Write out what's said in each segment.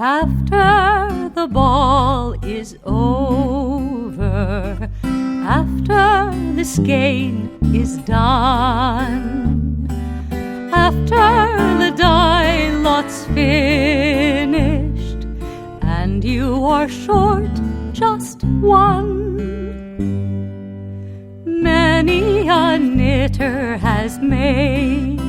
After the ball is over, after the skein is done, after the die lot's finished, and you are short just one, many a knitter has made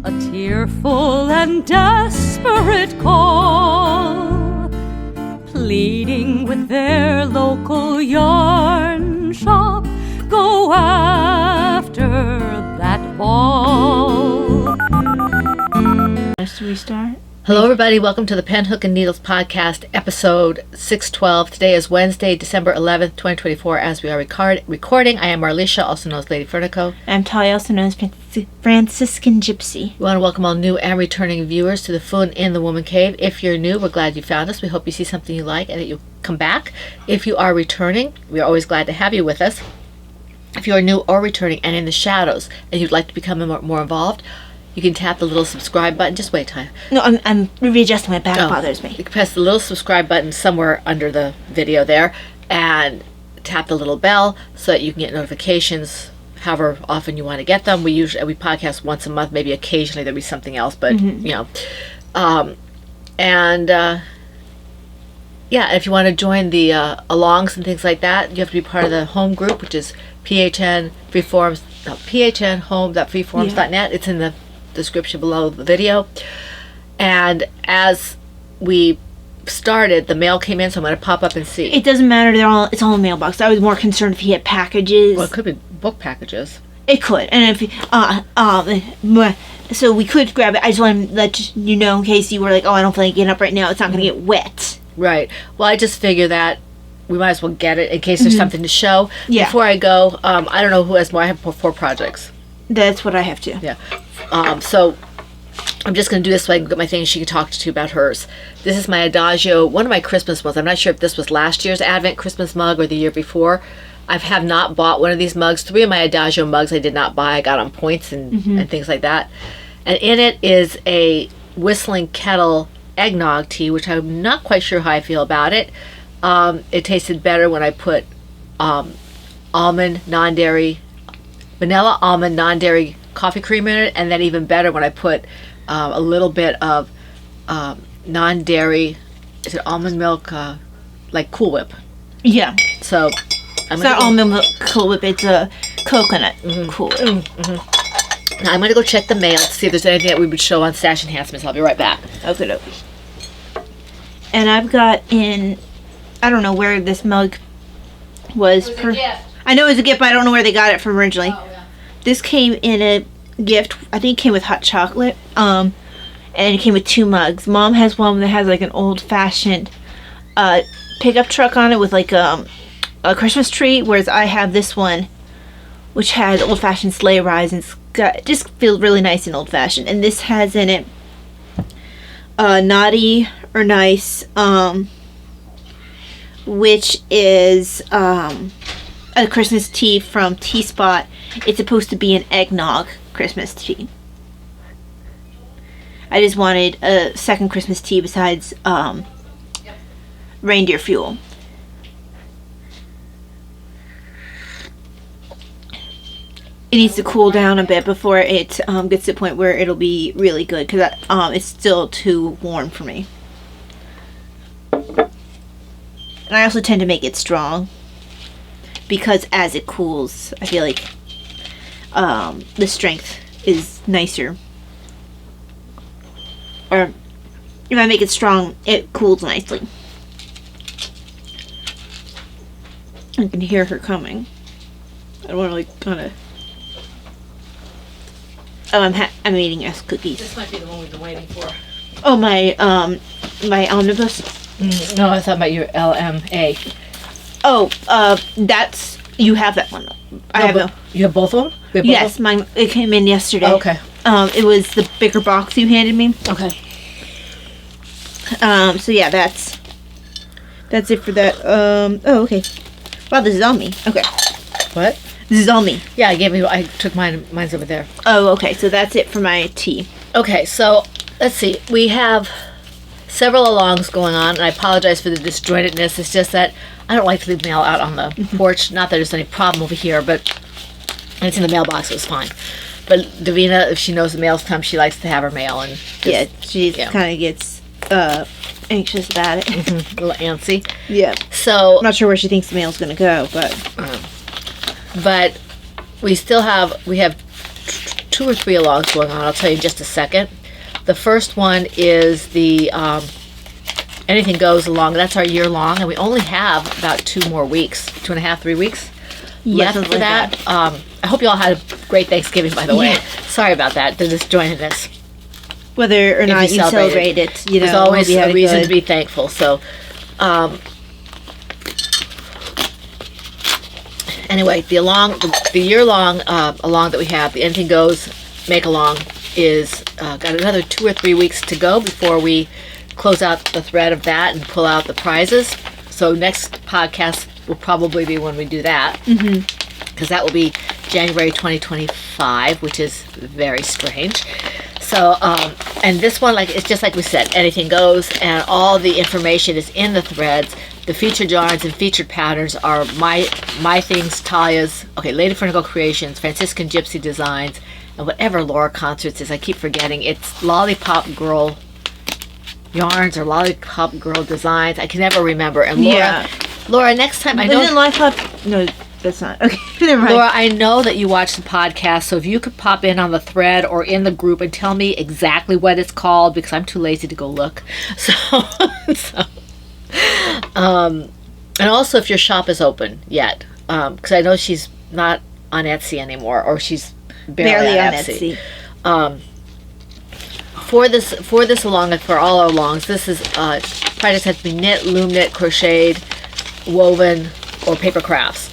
a tearful and desperate call, pleading with their local yarn shop, go after that ball. Should we start? Hello everybody, welcome to the Pen, Hook, and Needles podcast, episode 612. Today is Wednesday, December 11th, 2024, as we are recording. I am Marlisha, also known as Lady Fernico. I'm Talia, also known as Franciscan Gypsy. We want to welcome all new and returning viewers to the Fun in the Woman Cave. If you're new, we're glad you found us. We hope you see something you like and that you come back. If you are returning, we're always glad to have you with us. If you are new or returning and in the shadows and you'd like to become more involved, you can tap the little subscribe button. Just wait, Ty. No, I'm readjusting my back. Bothers me. You can press the little subscribe button somewhere under the video there and tap the little bell so that you can get notifications however often you want to get them. We podcast once a month, maybe occasionally there'll be something else, but you know. If you want to join the alongs and things like that, you have to be part of the home group, which is phnhome.freeforums.net. It's in the description below the video. And as we started, the mail came in, so I'm going to pop up and see. It doesn't matter. It's all in the mailbox. I was more concerned if he had packages. Well, it could be book packages. It could, and if so we could grab it. I just want to let you know in case you were like, oh, I don't feel like getting up right now. It's not going to get wet. Right. Well, I just figure that we might as well get it in case there's something to show. Yeah. Before I go, I don't know who has more. I have 4 projects. That's what I have too. Yeah. So I'm just going to do this so I can get my thing. She can talk to you about hers. This is my Adagio, one of my Christmas ones. I'm not sure if this was last year's Advent Christmas mug or the year before. I have not bought one of these mugs. 3 of my Adagio mugs I did not buy. I got on points and things like that. And in it is a Whistling Kettle eggnog tea, which I'm not quite sure how I feel about it. It tasted better when I put vanilla almond non-dairy coffee cream in it, and then even better when I put a little bit of non-dairy, is it almond milk, like Cool Whip. Yeah. So it's not almond milk Cool Whip, it's a coconut Cool Whip. Now I'm going to go check the mail to see if there's anything that we would show on Stash Enhancements. I'll be right back. Okay. And I've got I don't know where this mug was. I know it was a gift, but I don't know where they got it from originally. Oh, yeah. This came in a gift. I think it came with hot chocolate. And it came with 2 mugs. Mom has one that has like an old-fashioned pickup truck on it with like a Christmas tree, whereas I have this one, which has old-fashioned sleigh rides, and it just feels really nice and old-fashioned. And this has in it Naughty or Nice, which is a Christmas tea from Tea Spot. It's supposed to be an eggnog Christmas tea. I just wanted a second Christmas tea besides reindeer fuel. It needs to cool down a bit before it gets to the point where it'll be really good, because it's still too warm for me. And I also tend to make it strong, because as it cools, I feel like the strength is nicer. Or if I make it strong, it cools nicely. I can hear her coming. I don't want to like kind of. Oh, I'm eating S cookies. This might be the one we've been waiting for. Oh, my omnibus. No, I thought about your LMA. Oh, that's you have that one. I have them. You have both of them? Yes, mine. It came in yesterday. Oh, okay. It was the bigger box you handed me. Okay. So yeah, that's it for that. Oh, okay. Wow, this is on me. Okay. What? This is on me. Yeah, I took mine's over there. Oh, okay. So that's it for my tea. Okay, so let's see. We have several alongs going on, and I apologize for the disjointedness. It's just that I don't like to leave mail out on the porch. Not that there's any problem over here, but it's in the mailbox. It was fine. But Davina, if she knows the mail's come, she likes to have her mail. And she kind of gets anxious about it. A little antsy. Yeah. So I'm not sure where she thinks the mail's going to go, but we have 2 or 3 alongs going on. I'll tell you in just a second. The first one is the Anything Goes along. That's our year long, and we only have about 2 more weeks, 2.5, 3 weeks left for that. I hope you all had a great Thanksgiving, by the way. Yeah. Sorry about that, the disjointedness. whether or not you celebrate it. There's always a reason to be thankful. So, anyway, the year-long along that we have, the Anything Goes Make Along, is got another 2 or 3 weeks to go before we close out the thread of that and pull out the prizes. So next podcast will probably be when we do that, because that will be January 2025, which is very strange. So, and this one, like, it's just like we said, anything goes, and all the information is in the threads. The featured yarns and featured patterns are my things, Talia's, Lady Fernicle Creations, Franciscan Gypsy Designs, and whatever Laura Concerts is. I keep forgetting. It's Lollipop Girl Yarns or Lollipop Girl Designs. I can never remember. And Laura, next time I know. Isn't Lollipop? No, that's not. Okay, never mind. Laura, I know that you watch the podcast, so if you could pop in on the thread or in the group and tell me exactly what it's called, because I'm too lazy to go look. And also if your shop is open yet, because I know she's not on Etsy anymore, or she's barely on Etsy. For this along and for all our alongs, this is projects have to be knit, loom knit, crocheted, woven, or paper crafts.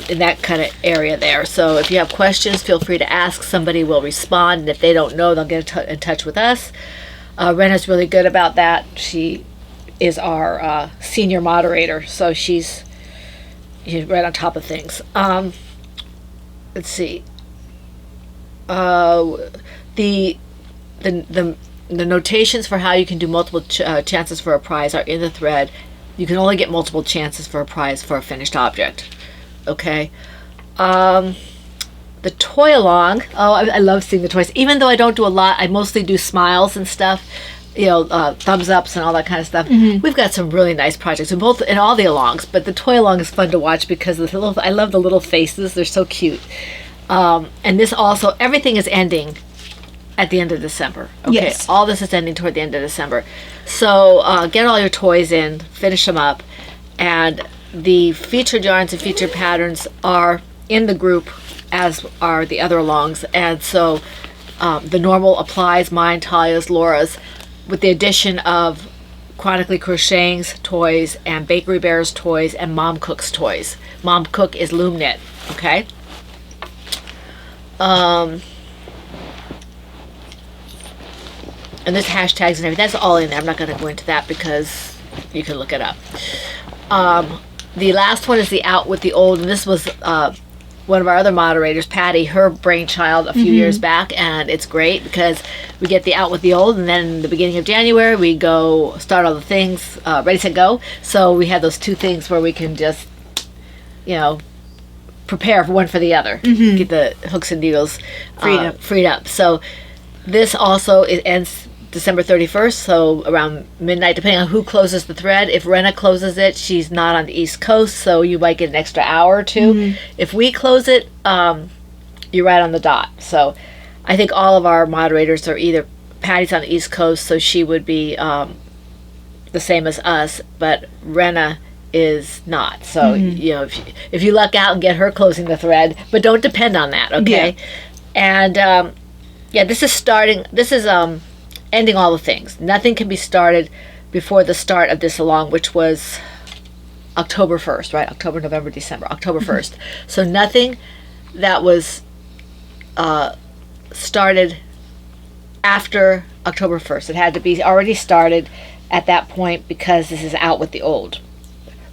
In that kind of area there. So if you have questions, feel free to ask. Somebody will respond, and if they don't know, they'll get in touch with us. Rena's really good about that. She is our senior moderator, so she's right on top of things. Let's see. The notations for how you can do multiple chances for a prize are in the thread. You can only get multiple chances for a prize for a finished object. Okay. The toy along. I love seeing the toys. Even though I don't do a lot, I mostly do smiles and stuff. Thumbs ups and all that kind of stuff. We've got some really nice projects in all the alongs, but the toy along is fun to watch because I love the little faces. They're so cute. And this also, everything is ending at the end of December. Okay. Yes. All this is ending toward the end of December. So get all your toys in, finish them up, and the featured yarns and featured patterns are in the group, as are the other alongs. And so the normal applies, mine, Talia's, Laura's, with the addition of Chronically Crocheting's toys and Bakery Bear's toys and Mom Cook's toys. Mom Cook is loom knit, okay? And there's hashtags and everything. That's all in there. I'm not going to go into that because you can look it up. The last one is the Out with the Old, and this was one of our other moderators, Patty, her brainchild a few years back, and it's great because we get the Out with the Old, and then in the beginning of January we go start all the things, ready, set, go. So we have those 2 things where we can just, prepare for one for the other, get the hooks and needles freed up. So this also ends December 31st, so around midnight, depending on who closes the thread. If Rena closes it, she's not on the East Coast, so you might get an extra hour or 2. If we close it, you're right on the dot. So I think all of our moderators are either, Patty's on the East Coast, so she would be the same as us, but Rena is not. So, if you luck out and get her closing the thread, but don't depend on that, okay? Yeah. And, this is ending all the things. Nothing can be started before the start of this along, which was October 1st, right? October, November, December, October 1st. So nothing that was started after October 1st. It had to be already started at that point because this is Out with the Old.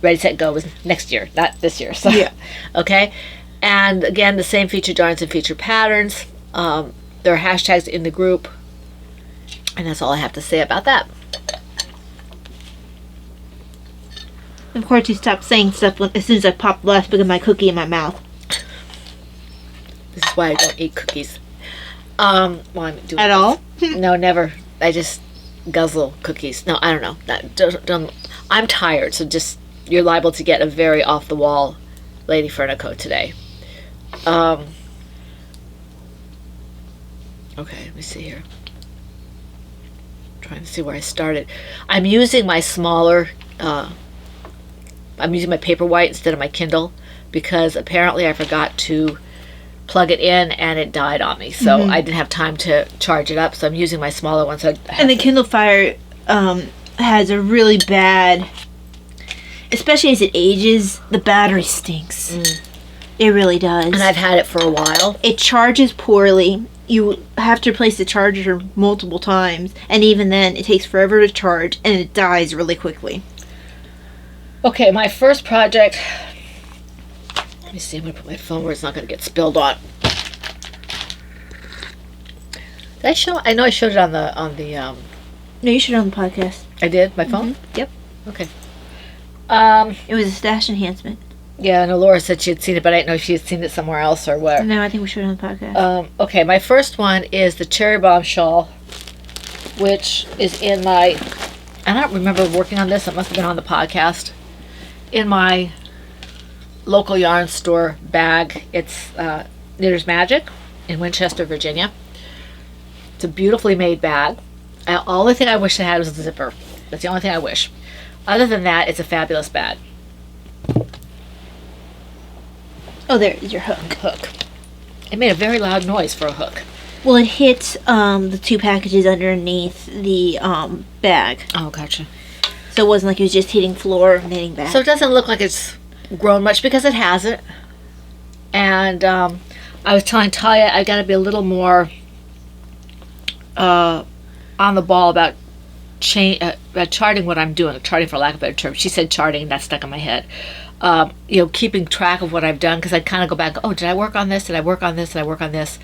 Ready, Set, Go was next year, not this year. So, okay? And again, the same featured yarns and featured patterns. There are hashtags in the group. And that's all I have to say about that. Of course, he stopped saying stuff as soon as I popped the last bit of my cookie in my mouth. This is why I don't eat cookies. While I'm doing At this. all? No, never. I just guzzle cookies. No, I don't know. Don't. I'm tired, so just you're liable to get a very off the wall Lady Fernico today. Okay, let me see here. Trying to see where I started. I'm using my smaller. I'm using my Paperwhite instead of my Kindle because apparently I forgot to plug it in and it died on me, so I didn't have time to charge it up. So I'm using my smaller one. And the Kindle Fire has a really bad, especially as it ages, the battery stinks. It really does. And I've had it for a while. It charges poorly. You have to replace the charger multiple times, and even then, it takes forever to charge, and it dies really quickly. Okay, my first project. Let me see. I'm gonna put my phone where it's not gonna get spilled on. Did I show? I know I showed it on the No, you should on the podcast. I did my phone. Yep. Okay. It was a stash enhancement. Yeah, no. Laura said she had seen it, but I didn't know if she had seen it somewhere else or where. No, I think we should on the podcast. Okay, my first one is the Cherry Bomb shawl, which is in my. I don't remember working on this. It must have been on the podcast. In my local yarn store bag. It's Knitter's Magic in Winchester, Virginia. It's a beautifully made bag. The only thing I wish I had was a zipper. That's the only thing I wish. Other than that, it's a fabulous bag. Oh, there is your hook. Hook. It made a very loud noise for a hook. Well, it hit the two packages underneath the bag. Oh, gotcha. So it wasn't like it was just hitting floor and hitting back. So it doesn't look like it's grown much because it hasn't. And I was telling Talia I got to be a little more on the ball about charting what I'm doing. Charting, for lack of a better term. She said charting, and that stuck in my head. Keeping track of what I've done, because I kind of go back. Oh, did I work on this? Did I work on this? Did I work on this?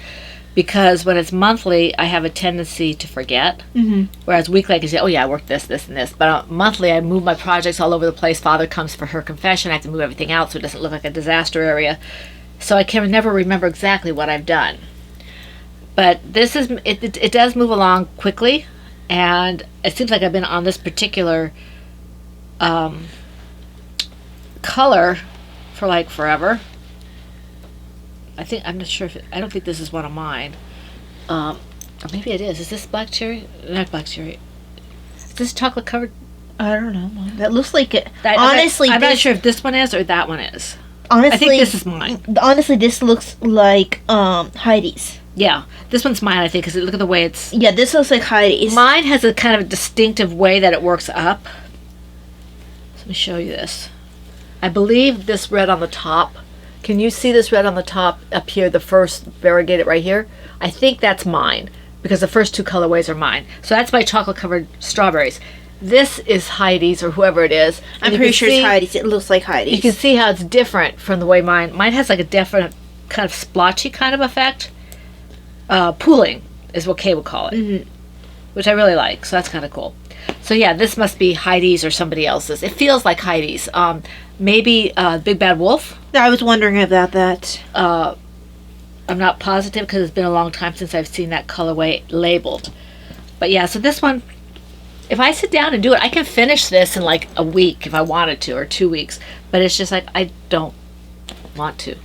Because when it's monthly, I have a tendency to forget. Whereas weekly, I can say, oh yeah, I worked this, this, and this. But monthly, I move my projects all over the place. Father comes for her confession. I have to move everything out so it doesn't look like a disaster area. So I can never remember exactly what I've done. But this is, it does move along quickly. And it seems like I've been on this particular color for like forever. I'm not sure I don't think this is one of mine. Or maybe it is. Is this black cherry? Not black cherry. Is this chocolate covered? I don't know. That looks like it. Honestly, I'm not sure if this one is or that one is. Honestly, I think this is mine. Honestly, this looks like Heidi's. Yeah, this one's mine, I think, because look at the way it's... Yeah, this looks like Heidi's. Mine has a kind of a distinctive way that it works up. Let me show you this. I believe this red on the top. Can you see this red on the top up here, the first variegated right here? I think that's mine, because the first two colorways are mine. So that's my chocolate-covered strawberries. This is Heidi's, or whoever it is. I'm pretty sure it's Heidi's. It looks like Heidi's. You can see how it's different from the way mine has like a definite kind of splotchy kind of effect. Pooling is what Kay would call it, which I really like, so that's kind of cool. So yeah, this must be Heidi's or somebody else's. It feels like Heidi's. Maybe Big Bad Wolf. I was wondering about that. I'm not positive because it's been a long time since I've seen that colorway labeled. But yeah, so this one, if I sit down and do it, I can finish this in like a week if I wanted to, or 2 weeks. But it's just like, I don't want to.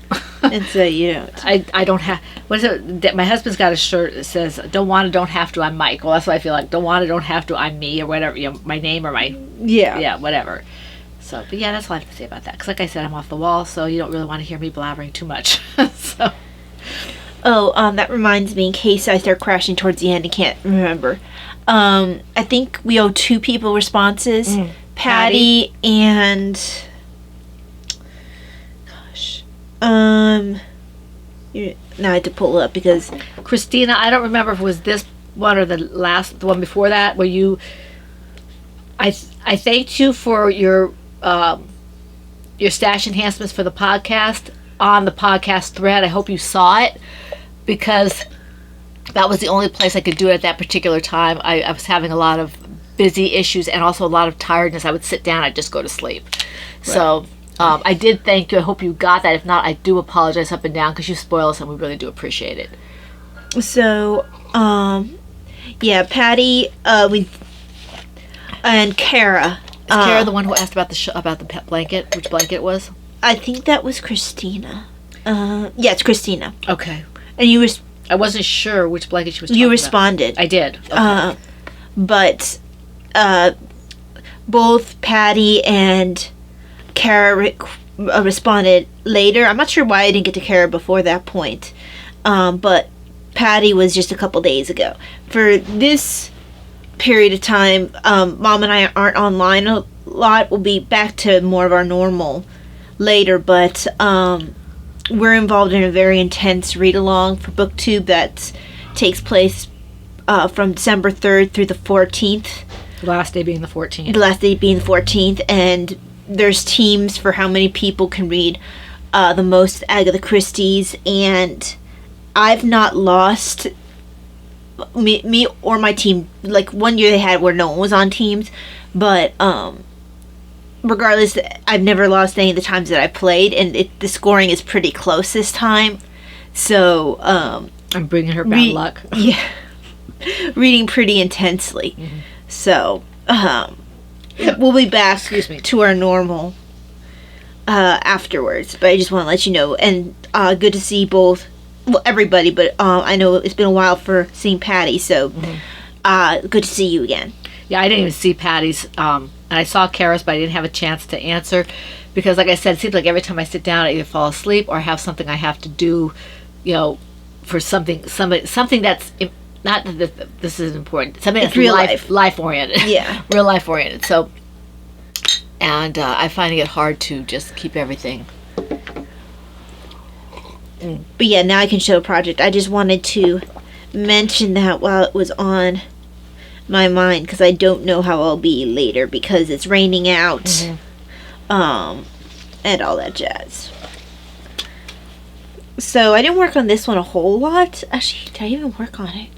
And so you don't. I don't have, what is it? My husband's got a shirt that says, don't want to, don't have to, I'm Mike. Well, that's what I feel like. Don't want to, don't have to, I'm me, or whatever, my name or my, yeah, whatever. So, but yeah, that's all I have to say about that. Because like I said, I'm off the wall, so you don't really want to hear me blabbering too much. So. Oh, that reminds me, in case I start crashing towards the end, I can't remember. I think we owe 2 people responses. Patty and... Now I have to pull it up because Christina, I don't remember if it was this one or the one before that, where you, I thanked you for your stash enhancements for the podcast on the podcast thread. I hope you saw it, because that was the only place I could do it at that particular time. I was having a lot of busy issues and also a lot of tiredness, I would sit down, I'd just go to sleep. So I did thank you. I hope you got that. If not, I do apologize up and down because you spoil us and we really do appreciate it. So, yeah, Patty, and Kara. Is Kara the one who asked about the pet blanket? Which blanket it was? I think that was Christina. Yeah, it's Christina. Okay. And you I wasn't sure which blanket she was talking you about. responded. I did. Okay. But both Patty and Kara responded later. I'm not sure why I didn't get to Kara before that point. But Patty was just a couple days ago. For this period of time, Mom and I aren't online a lot. We'll be back to more of our normal later, but we're involved in a very intense read-along for BookTube that takes place from December 3rd through the 14th. The last day being the 14th. The last day being the 14th, and there's teams for how many people can read the most Agatha Christie's, and I've not lost me or my team. Like, one year they had where no one was on teams, but regardless, I've never lost any of the times that I played, and the scoring is pretty close this time. So I'm bringing her bad luck. Yeah, reading pretty intensely. Mm-hmm. So we'll be back to our normal afterwards. But I just want to let you know, and good to see both. Well, everybody, but I know it's been a while for seeing Patty, so good to see you again. Yeah, I didn't even see Patty's, and I saw Kara's, but I didn't have a chance to answer because, like I said, it seems like every time I sit down, I either fall asleep or I have something I have to do, for something that's not that this is important, something that's real life oriented, yeah, real life oriented. So, and I'm finding it hard to just keep everything. But yeah, now I can show a project. I just wanted to mention that while it was on my mind, because I don't know how I'll be later because it's raining out, and all that jazz. So I didn't work on this one a whole lot. Actually, did I even work on it?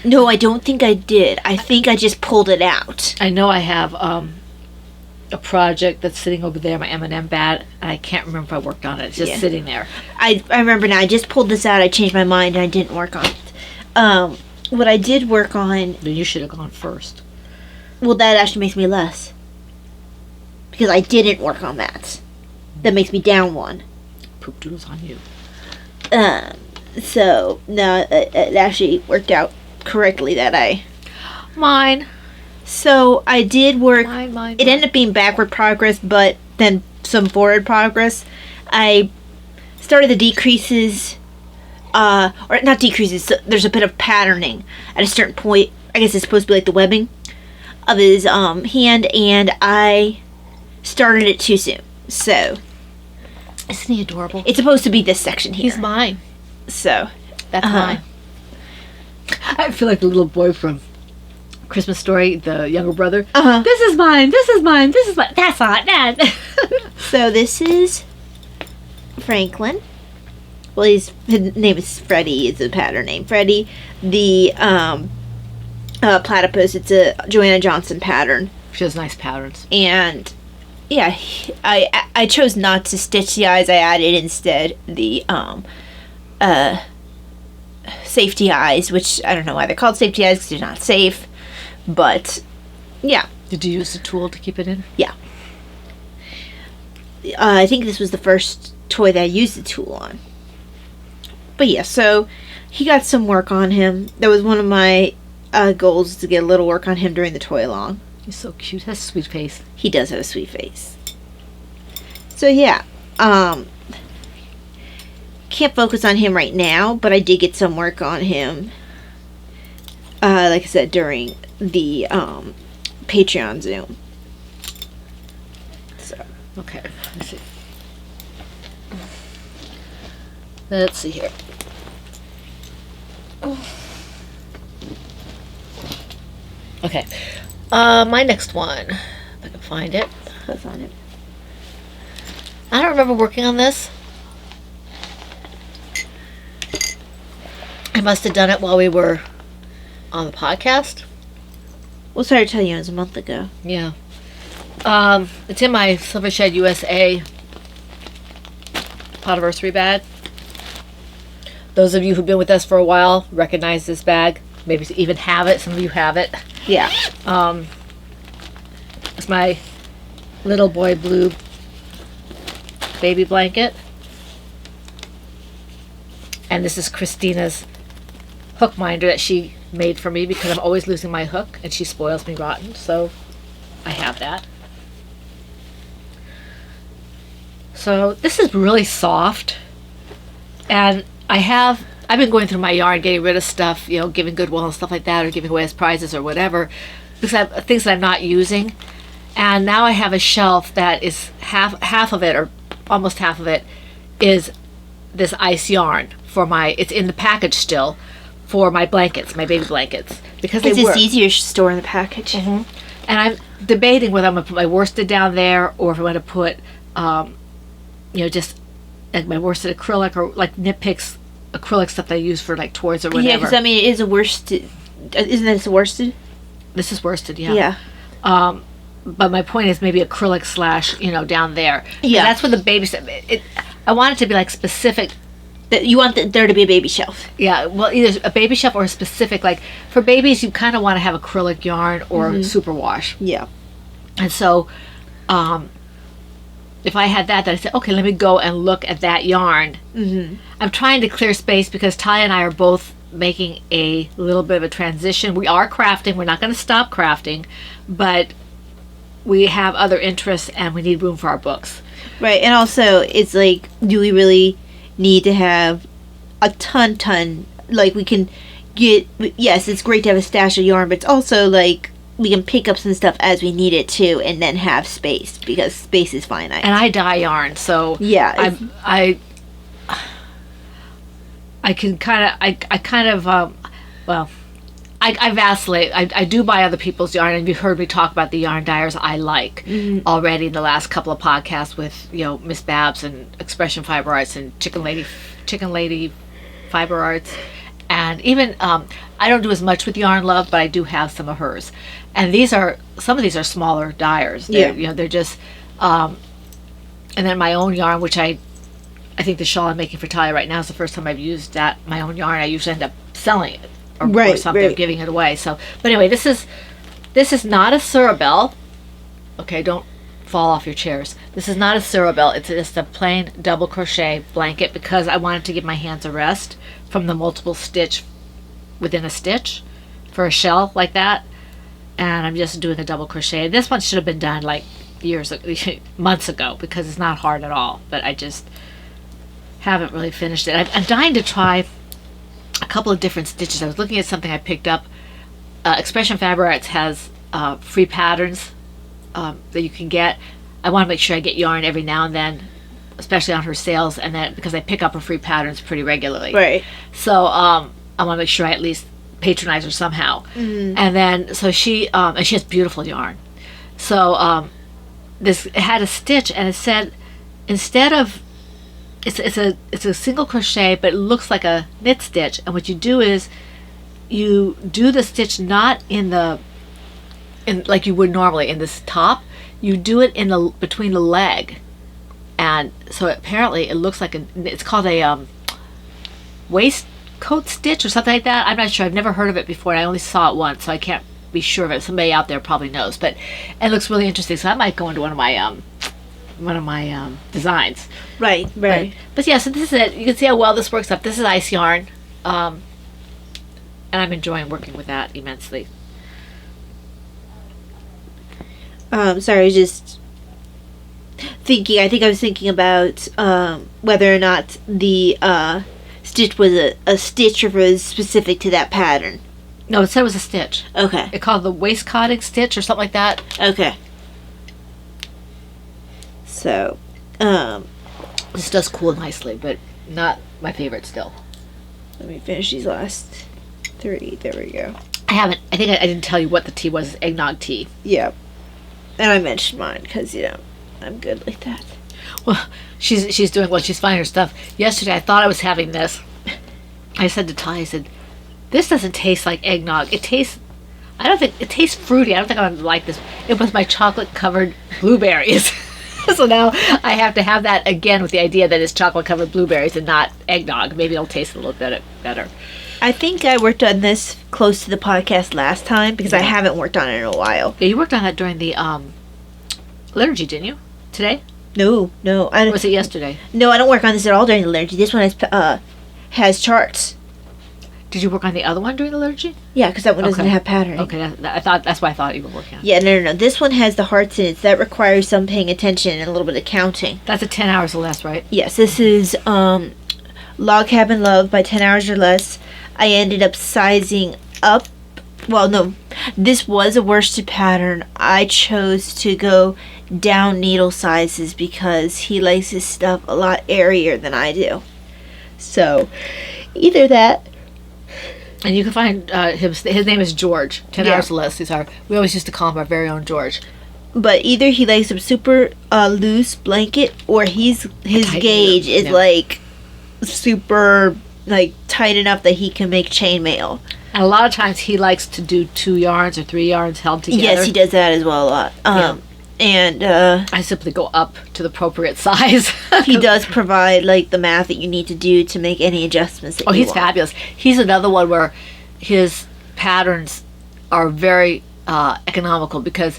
No, I don't think I did. I think I just pulled it out. I know I have a project that's sitting over there, my M&M bat, and I can't remember if I worked on it. It's just sitting there. I remember now. I just pulled this out. I changed my mind and I didn't work on it. What I did work on... Then you should have gone first. Well, that actually makes me less. Because I didn't work on that. That makes me down one. Poop doodles on you. So, no, it actually worked out correctly that I... Mine. So, I did work... Mine. It ended up being backward progress, but then some forward progress. I started the decreases... or not decreases, so there's a bit of patterning at a certain point. I guess it's supposed to be like the webbing of his hand, and I started it too soon. So... Isn't he adorable? It's supposed to be this section here. He's mine. So... That's mine. I feel like the little boy from Christmas Story, the younger brother. This is mine. This is mine. This is mine. That's not that. So this is Franklin. Well, his name is Freddie. It's a pattern name. Freddie. The platypus. It's a Joanna Johnson pattern. She has nice patterns. And yeah, I chose not to stitch the eyes. I added instead the safety eyes, which I don't know why they're called safety eyes because they're not safe. But yeah. Did you use the tool to keep it in? Yeah. I think this was the first toy that I used the tool on. But yeah, so he got some work on him. That was one of my goals, to get a little work on him during the toy along. He's so cute. He has a sweet face. He does have a sweet face. So yeah, can't focus on him right now, but I did get some work on him. Like I said, during the Patreon Zoom. So okay, let's see. Let's see here. Okay, my next one, if I can find it. that's on it. I don't remember working on this. I must have done it while we were on the podcast. Well, sorry to tell you, it was a month ago. Yeah. It's in my Silver Shed USA Potiversary bag. Those of you who've been with us for a while recognize this bag. Maybe even have it. Some of you have it. Yeah. It's my little boy blue baby blanket. And this is Christina's hook minder that she made for me because I'm always losing my hook and she spoils me rotten. So I have that. So this is really soft. And I've been going through my yarn, getting rid of stuff, you know, giving Goodwill and stuff like that, or giving away as prizes or whatever, because I have things that I'm not using. And now I have a shelf that is half of it, or almost half of it, is this ice yarn for my. It's in the package still, for my blankets, my baby blankets, because they work. It's easier to store in the package. Mm-hmm. And I'm debating whether I'm gonna put my worsted down there, or if I'm gonna put, just like my worsted acrylic, or like Knit Picks acrylic stuff that I use for like toys or whatever. Yeah, because I mean, it is a worsted. Isn't this worsted? This is worsted, yeah. Yeah. But my point is maybe acrylic / down there. Yeah. That's what the baby stuff. I want it to be like specific. That you want there to be a baby shelf. Yeah. Well, either a baby shelf or a specific, like for babies, you kind of want to have acrylic yarn or superwash. Yeah. And so, if I had that, then I said, okay, let me go and look at that yarn. Mm-hmm. I'm trying to clear space because Talia and I are both making a little bit of a transition. We are crafting. We're not going to stop crafting, but we have other interests and we need room for our books. Right, and also it's like, do we really need to have a ton? Like, we can get, yes, it's great to have a stash of yarn, but it's also like we can pick up some stuff as we need it to, and then have space, because space is finite. And I dye yarn, so yeah, I vacillate. I do buy other people's yarn, and you've heard me talk about the yarn dyers I like already in the last couple of podcasts with Miss Babs and Expression Fiber Arts and Chicken Lady Fiber Arts, and even I don't do as much with Yarn Love, but I do have some of hers. And some of these are smaller dyers. They're just and then my own yarn, which I think the shawl I'm making for Talia right now is the first time I've used my own yarn. I usually end up selling it or something, giving it away. So, but anyway, this is not a Surabelle. Okay, don't fall off your chairs. This is not a Surabelle. It's just a plain double crochet blanket because I wanted to give my hands a rest from the multiple stitch within a stitch for a shell like that. And I'm just doing a double crochet. This one should have been done like months ago because it's not hard at all. But I just haven't really finished it. I'm dying to try a couple of different stitches. I was looking at something I picked up. Expression Fiber Arts has free patterns that you can get. I want to make sure I get yarn every now and then, especially on her sales, and then because I pick up her free patterns pretty regularly. Right. So I want to make sure I at least patronize her somehow. Mm-hmm. And then so she and she has beautiful yarn. So it had a stitch, and it said instead of it's a single crochet, but it looks like a knit stitch. And what you do is you do the stitch not in like you would normally in this top. You do it between the leg, and so apparently it looks like it's called a waistcoat stitch or something like that. I'm not sure. I've never heard of it before, and I only saw it once, so I can't be sure of it. Somebody out there probably knows, but it looks really interesting. So I might go into one of my designs. Right. But yeah, so this is it. You can see how well this works up. This is ice yarn, and I'm enjoying working with that immensely. Sorry, I was just thinking. I think I was thinking about whether or not the stitch was a stitch or if it was specific to that pattern. No, it said it was a stitch. Okay. It called the waistcoating stitch or something like that. Okay. So, this does cool nicely, but not my favorite still. Let me finish these last 3. There we go. I think I didn't tell you what the tea was. Eggnog tea. Yeah. And I mentioned mine because, I'm good like that. Well, she's doing well. She's finding her stuff. Yesterday, I thought I was having this. I said to Ty, I said, this doesn't taste like eggnog. It tastes, I don't think it tastes fruity. I don't think I would like this. It was my chocolate covered blueberries. So now I have to have that again with the idea that it's chocolate covered blueberries and not eggnog. Maybe it'll taste a little bit better. I think I worked on this close to the podcast last time because I haven't worked on it in a while. Yeah, you worked on that during the liturgy, didn't you? Today? No. Or was it yesterday? No, I don't work on this at all during the liturgy. This one has charts. Did you work on the other one during the liturgy? Yeah, because that one doesn't have patterning. Okay, that's why I thought you were working on it. Yeah, no. This one has the hearts in it. So that requires some paying attention and a little bit of counting. That's at 10 hours or less, right? Yes, this is Log Cabin Love by 10 Hours or Less. I ended up sizing up. Well, no, this was a worsted pattern. I chose to go down needle sizes because he likes his stuff a lot airier than I do. So, either that. And you can find his name is George. 10 Hours or Less. We always used to call him our very own George. But either he likes a super loose blanket, or his gauge is like super like tight enough that he can make chainmail. And a lot of times he likes to do 2 yarns or 3 yarns held together. Yes, he does that as well a lot. And I simply go up to the appropriate size. He does provide like the math that you need to do to make any adjustments that you he's want. fabulous. He's another one where his patterns are very economical because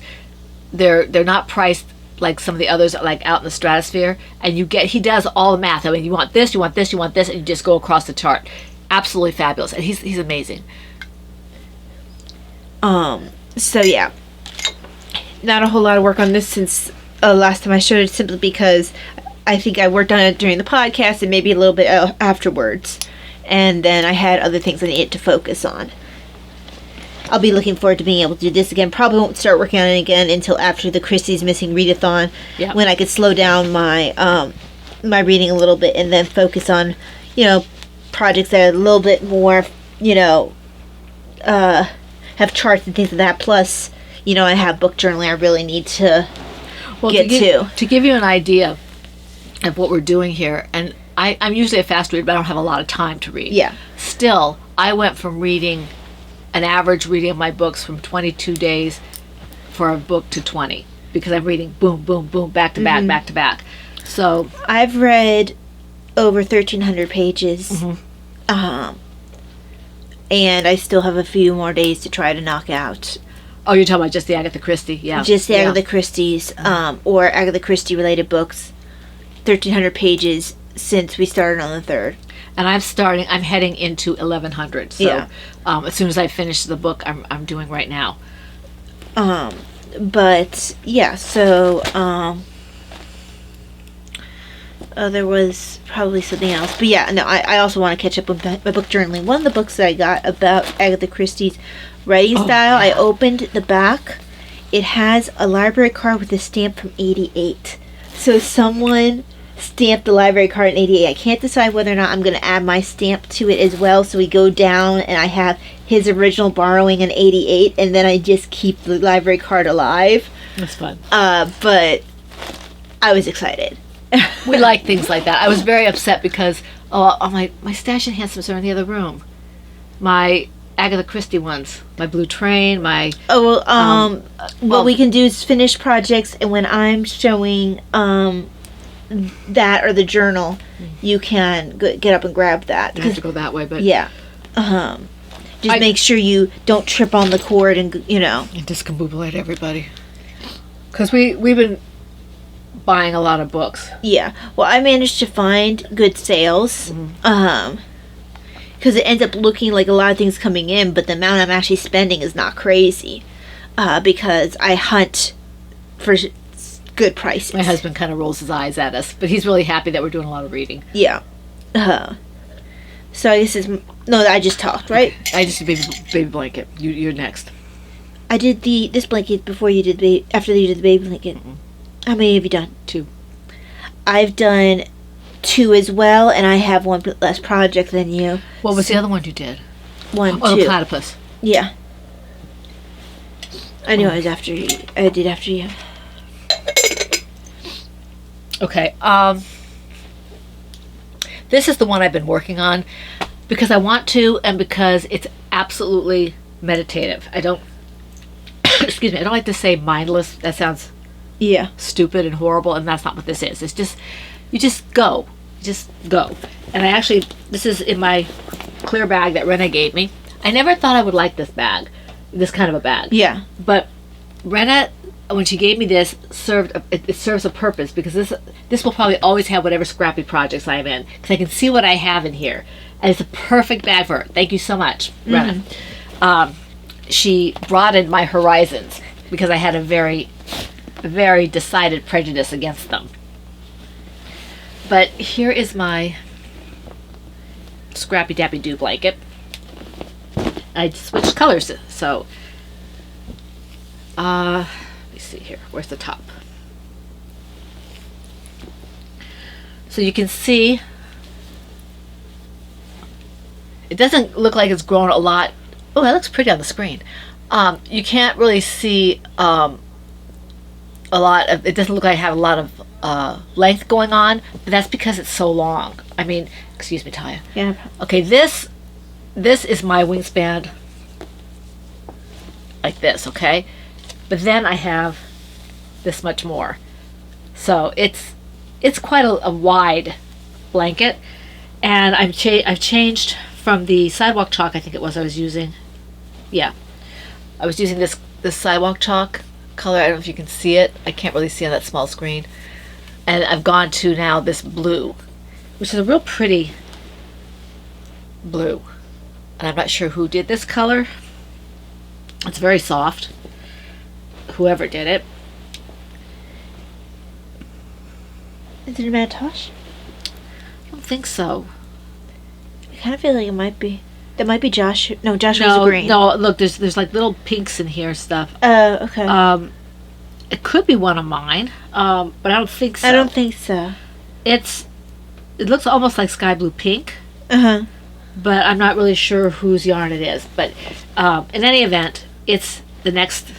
they're not priced like some of the others like out in the stratosphere, and he does all the math. I mean, you want this, you want this, you want this, and you just go across the chart. Absolutely fabulous, and he's amazing. So yeah, not a whole lot of work on this since last time I showed it, simply because I think I worked on it during the podcast and maybe a little bit afterwards, and then I had other things I needed to focus on. I'll be looking forward to being able to do this again. Probably won't start working on it again until after the Christie's Missing Readathon, when I could slow down my my reading a little bit and then focus on, projects that are a little bit more, have charts and things like that. Plus, I have book journaling I really need to get to. To give you an idea of what we're doing here, and I'm usually a fast reader, but I don't have a lot of time to read. Yeah. Still, I went from reading an average reading of my books from 22 days for a book to 20 because I'm reading boom, boom, boom, back to back, back to back. So I've read over 1,300 pages, and I still have a few more days to try to knock out. Oh, you're talking about just the Agatha Christie, yeah. Just the Agatha Christie's, or Agatha Christie related books. 1,300 pages since we started on the 3rd. And I'm heading into 1,100. So as soon as I finish the book I'm doing right now. But yeah, so there was probably something else. But yeah, no, I also want to catch up with my book journaling. One of the books that I got about Agatha Christie's writing style, I opened the back. It has a library card with a stamp from 88. So someone stamped the library card in 88. I can't decide whether or not I'm going to add my stamp to it as well. So we go down and I have his original borrowing in 88, and then I just keep the library card alive. That's fun. But I was excited. We like things like that. I was very upset because my Stash and Handsomes are in the other room. My Agatha Christie ones, my Blue Train, my what we can do is finish projects, and when I'm showing that or the journal, you can get up and grab that. I have to go that way, but just make sure you don't trip on the cord and and discombobulate everybody, because we've been buying a lot of books. Yeah, well, I managed to find good sales, because it ends up looking like a lot of things coming in, but the amount I'm actually spending is not crazy, because I hunt for good prices. My husband kind of rolls his eyes at us, but he's really happy that we're doing a lot of reading. Yeah. So I guess I just talked, right? I just did baby blanket. You're next. I did this blanket before you did after you did the baby blanket. How many have you done? 2. I've done 2 as well, and I have one less project than you. What was the other one you did? 1, 2. The platypus. Yeah. I knew I was after you. I did after you. Okay. This is the one I've been working on because I want to, and because it's absolutely meditative. excuse me, I don't like to say mindless. That sounds Yeah. stupid and horrible, and that's not what this is. It's just, you just go. Just go. And I actually, this is in my clear bag that Rena gave me. I never thought I would like this bag, this kind of a bag. Yeah. But Rena, when she gave me this, it serves a purpose, because this will probably always have whatever scrappy projects I'm in, because I can see what I have in here, and it's a perfect bag for her. Thank you so much, Rena. She broadened my horizons, because I had a very, very decided prejudice against them. But here is my Scrappy Dappy Doo blanket. I switched colors, so let me see here. Where's the top? So you can see it doesn't look like it's grown a lot. Oh, that looks pretty on the screen. You can't really see a lot of, it doesn't look like I have a lot of length going on, but that's because it's so long. I mean, excuse me, Taya. Yeah. Okay, this is my wingspan, like this, okay? But then I have this much more. So it's quite a wide blanket, and I've changed from the sidewalk chalk, I think it was I was using. Yeah. I was using this sidewalk chalk color. I don't know if you can see it. I can't really see on that small screen. And I've gone to now this blue, which is a real pretty blue. And I'm not sure who did this color. It's very soft. Whoever did it. Is it a Macintosh? I don't think so. I kind of feel like it might be. That might be Josh. No, Josh was green. No, look, there's like little pinks in here stuff. Oh, okay. It could be one of mine, but I don't think so. I don't think so. It looks almost like sky blue pink, Uh-huh. but I'm not really sure whose yarn it is. But in any event, it's the next,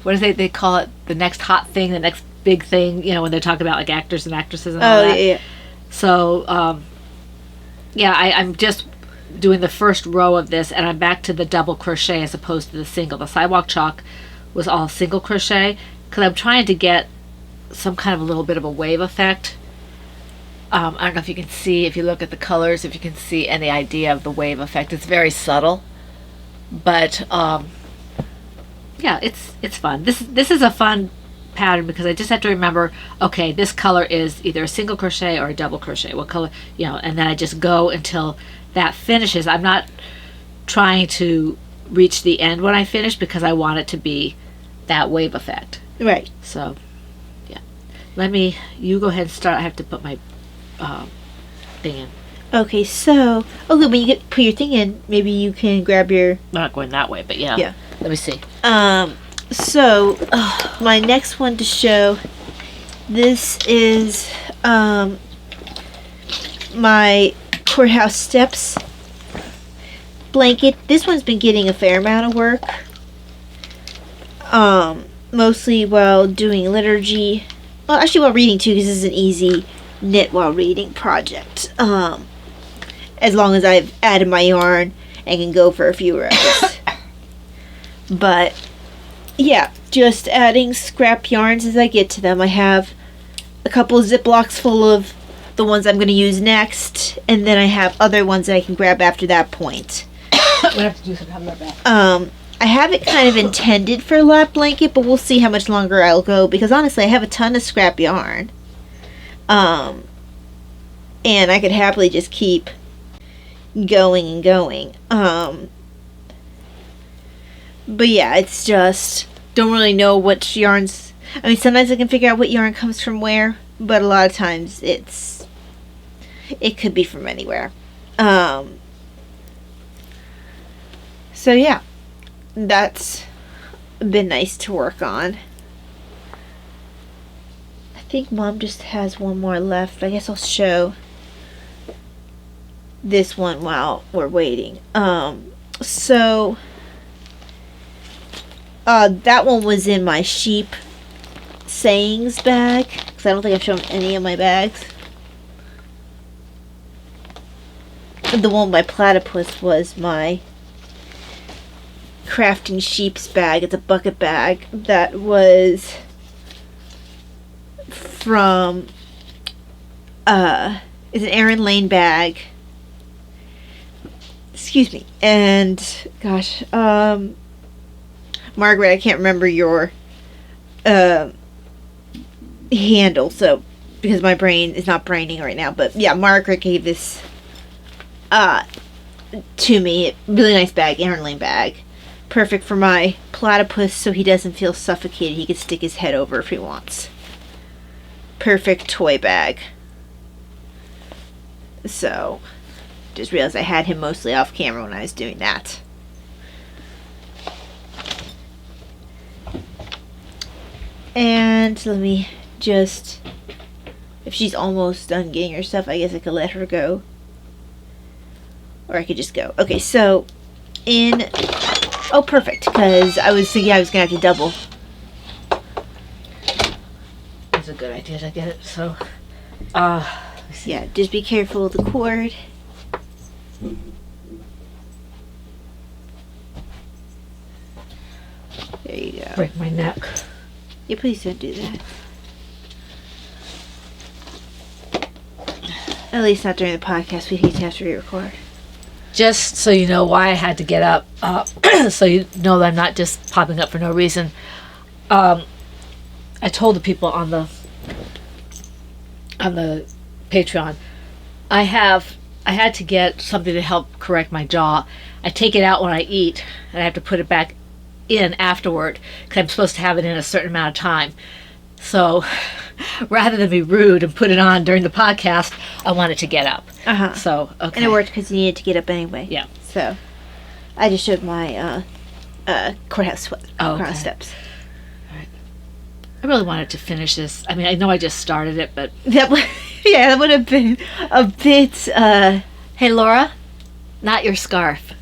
what do they call it? The next hot thing, the next big thing, you know, when they're talking about like actors and actresses and all that. Yeah. So, yeah, I'm just doing the first row of this, and I'm back to the double crochet as opposed to the single. The sidewalk chalk was all single crochet, because I'm trying to get some kind of a little bit of a wave effect. I don't know if you can see, if you look at the colors, if you can see any idea of the wave effect. It's very subtle, but yeah, it's fun. This is a fun pattern, because I just have to remember, okay, this color is either a single crochet or a double crochet. What color, you know, and then I just go until that finishes. I'm not trying to reach the end when I finish, because I want it to be that wave effect. Right. So, yeah. You go ahead and start. I have to put my thing in. Okay, so when you put your thing in, maybe you can grab your. I'm not going that way, but yeah. Yeah. Let me see. So my next one to show. This is my courthouse steps blanket. This one's been getting a fair amount of work. Mostly while doing liturgy. Well, actually while reading too, because this is an easy knit while reading project. As long as I've added my yarn and can go for a few rows. But yeah, just adding scrap yarns as I get to them. I have a couple of Ziplocs full of the ones I'm going to use next, and then I have other ones that I can grab after that point. I'm gonna have to do some hammer back. I have it kind of intended for a lap blanket, but we'll see how much longer I'll go, because honestly I have a ton of scrap yarn. And I could happily just keep going and going. But yeah, it's just don't really know which yarns. I mean, sometimes I can figure out what yarn comes from where, but a lot of times it could be from anywhere. So yeah, that's been nice to work on. I think Mom just has one more left. I guess I'll show this one while we're waiting. So that one was in my sheep sayings bag, because I don't think I've shown any of my bags. The one by platypus was my Crafting Sheep's bag. It's a bucket bag that was from it's an Erin Lane bag. Excuse me. And gosh, Margaret, I can't remember your handle, so because my brain is not braining right now, but yeah, Margaret gave this to me. Really nice bag, Erin Lane bag. Perfect for my platypus so he doesn't feel suffocated. He can stick his head over if he wants. Perfect toy bag. So, just realized I had him mostly off camera when I was doing that. And let me just, if she's almost done getting her stuff, I guess I could let her go. Or I could just go. Okay, so oh, perfect, because I was thinking I was going to have to double. It's a good idea to get it, so, yeah, just be careful of the cord. There you go. break my neck. Yeah, please don't do that. At least not during the podcast. We hate to have to re-record. Just so you know why I had to get up, so you know that I'm not just popping up for no reason. I told the people on the Patreon, I had to get something to help correct my jaw. I take it out when I eat, and I have to put it back in afterward because I'm supposed to have it in a certain amount of time. So rather than be rude and put it on during the podcast, I wanted to get up. Uh-huh. So, okay. And it worked because you needed to get up anyway. Yeah. So, I just showed my courthouse steps. I really wanted to finish this. I mean, I know I just started it, but... That would have been a bit, Hey, Laura, not your scarf.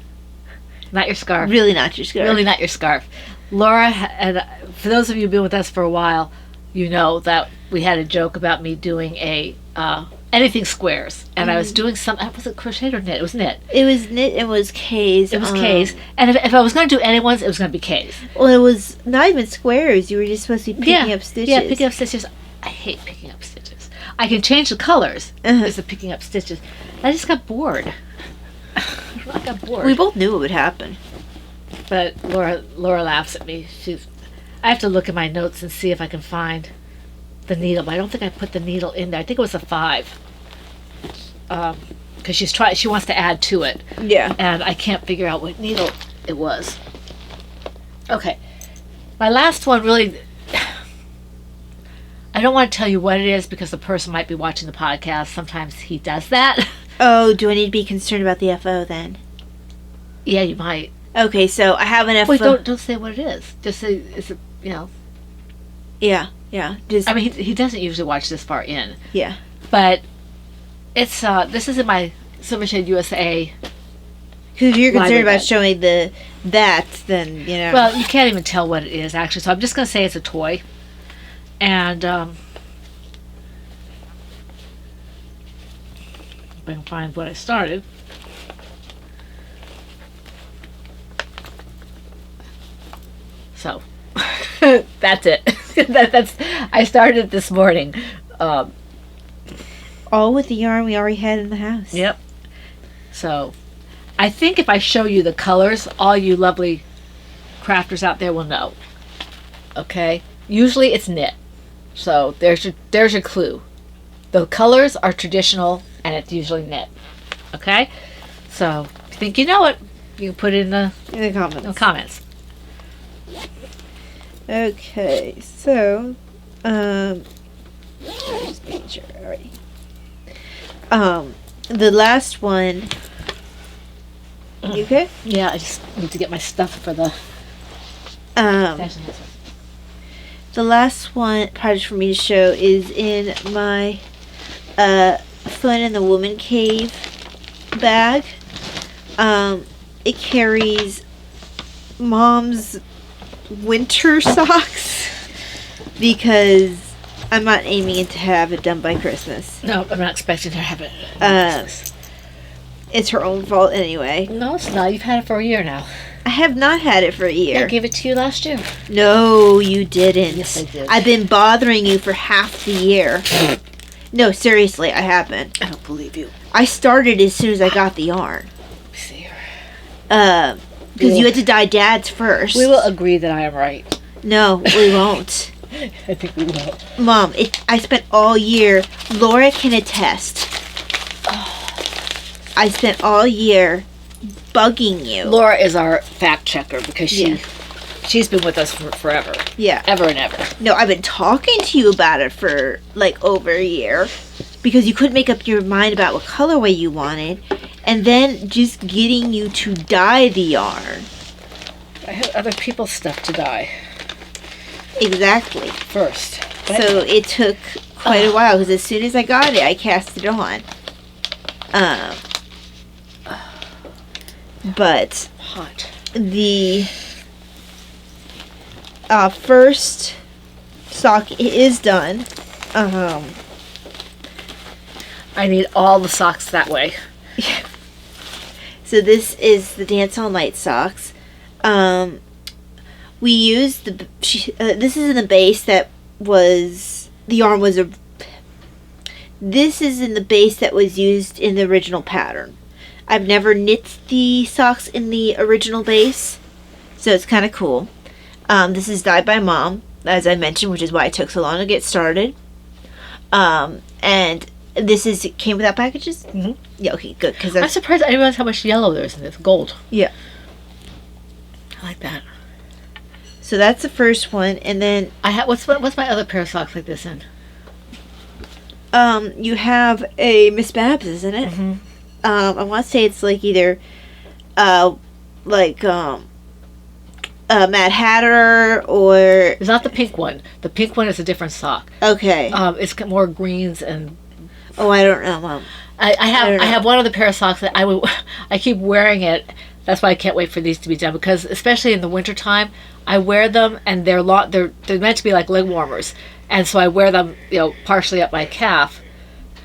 Not your scarf. really not your scarf. Really not your scarf. Laura, and for those of you who've been with us for a while, you know that we had a joke about me doing anything squares. And I was doing was it crochet or knit? It was knit. It was knit, it was K's. It was K's. And if I was going to do anyone's, it was going to be K's. Well, it was not even squares. You were just supposed to be picking up stitches. Yeah, picking up stitches. I hate picking up stitches. I can change the colors. Is the picking up stitches. I just got bored. I got bored. We both knew it would happen. But Laura laughs at me. I have to look at my notes and see if I can find the needle. But I don't think I put the needle in there. I think it was a 5. Because she wants to add to it. Yeah. And I can't figure out what needle it was. Okay. My last one really... I don't want to tell you what it is because the person might be watching the podcast. Sometimes he does that. Oh, do I need to be concerned about the FO then? Yeah, you might. Okay, so I have an FO. Wait, don't say what it is. Just say it's Yeah. Just I mean, he doesn't usually watch this far in. yeah. But it's this is in my Silver Shade USA. Because if you're concerned Library about showing that, then you know. Well, you can't even tell what it is actually. So I'm just gonna say it's a toy. And if I can find what I started. So that's it. that's I started it this morning. All with the yarn we already had in the house. Yep. So I think if I show you the colors, all you lovely crafters out there will know. Okay? Usually it's knit. So there's your clue. The colors are traditional and it's usually knit. Okay? So if you think you know it, you can put it in the comments. Okay, so just making sure already. The last one. You okay? Yeah, I just need to get my stuff for the the last one project for me to show is in my Fun in the Woman Cave bag. It carries Mom's winter socks because I'm not aiming to have it done by Christmas. No, I'm not expecting her to have it. It's her own fault anyway. No, it's not. You've had it for a year now. I have not had it for a year. I gave it to you last year. No, you didn't. Yes, I did. I've been bothering you for half the year. No, seriously, I haven't. I don't believe you. I started as soon as I got the yarn. Let me see here. Because you had to dye Dad's first. We will agree that I am right. No, we won't. I think we will. Mom, I spent all year. Laura can attest. I spent all year bugging you. Laura is our fact checker because she's been with us for forever. Yeah. Ever and ever. No, I've been talking to you about it for like over a year because you couldn't make up your mind about what colorway you wanted, and then just getting you to dye the yarn. I had other people's stuff to dye Exactly. first. So it took quite a while because as soon as I got it, I cast it on. But Hot. the first sock is done. I need all the socks that way. So this is the Dance All Night socks. We used this is in the base that was the yarn was a. This is in the base that was used in the original pattern. I've never knit the socks in the original base, so it's kind of cool. This is dyed by Mom, as I mentioned, which is why it took so long to get started. And this came without packages? Mm-hmm. Yeah, okay, good. I'm surprised I didn't realize how much yellow there is in this. Gold. Yeah. I like that. So that's the first one, and then What's my other pair of socks like this in? you have a Miss Babs, isn't it? Mm-hmm. I want to say it's like either Mad Hatter or It's not the pink one. The pink one is a different sock. okay. It's got more greens and Oh, I don't know, Mom. I don't know. have one other pair of socks that I keep wearing it. That's why I can't wait for these to be done, because especially in the wintertime, I wear them and they're meant to be like leg warmers, and so I wear them, partially up my calf,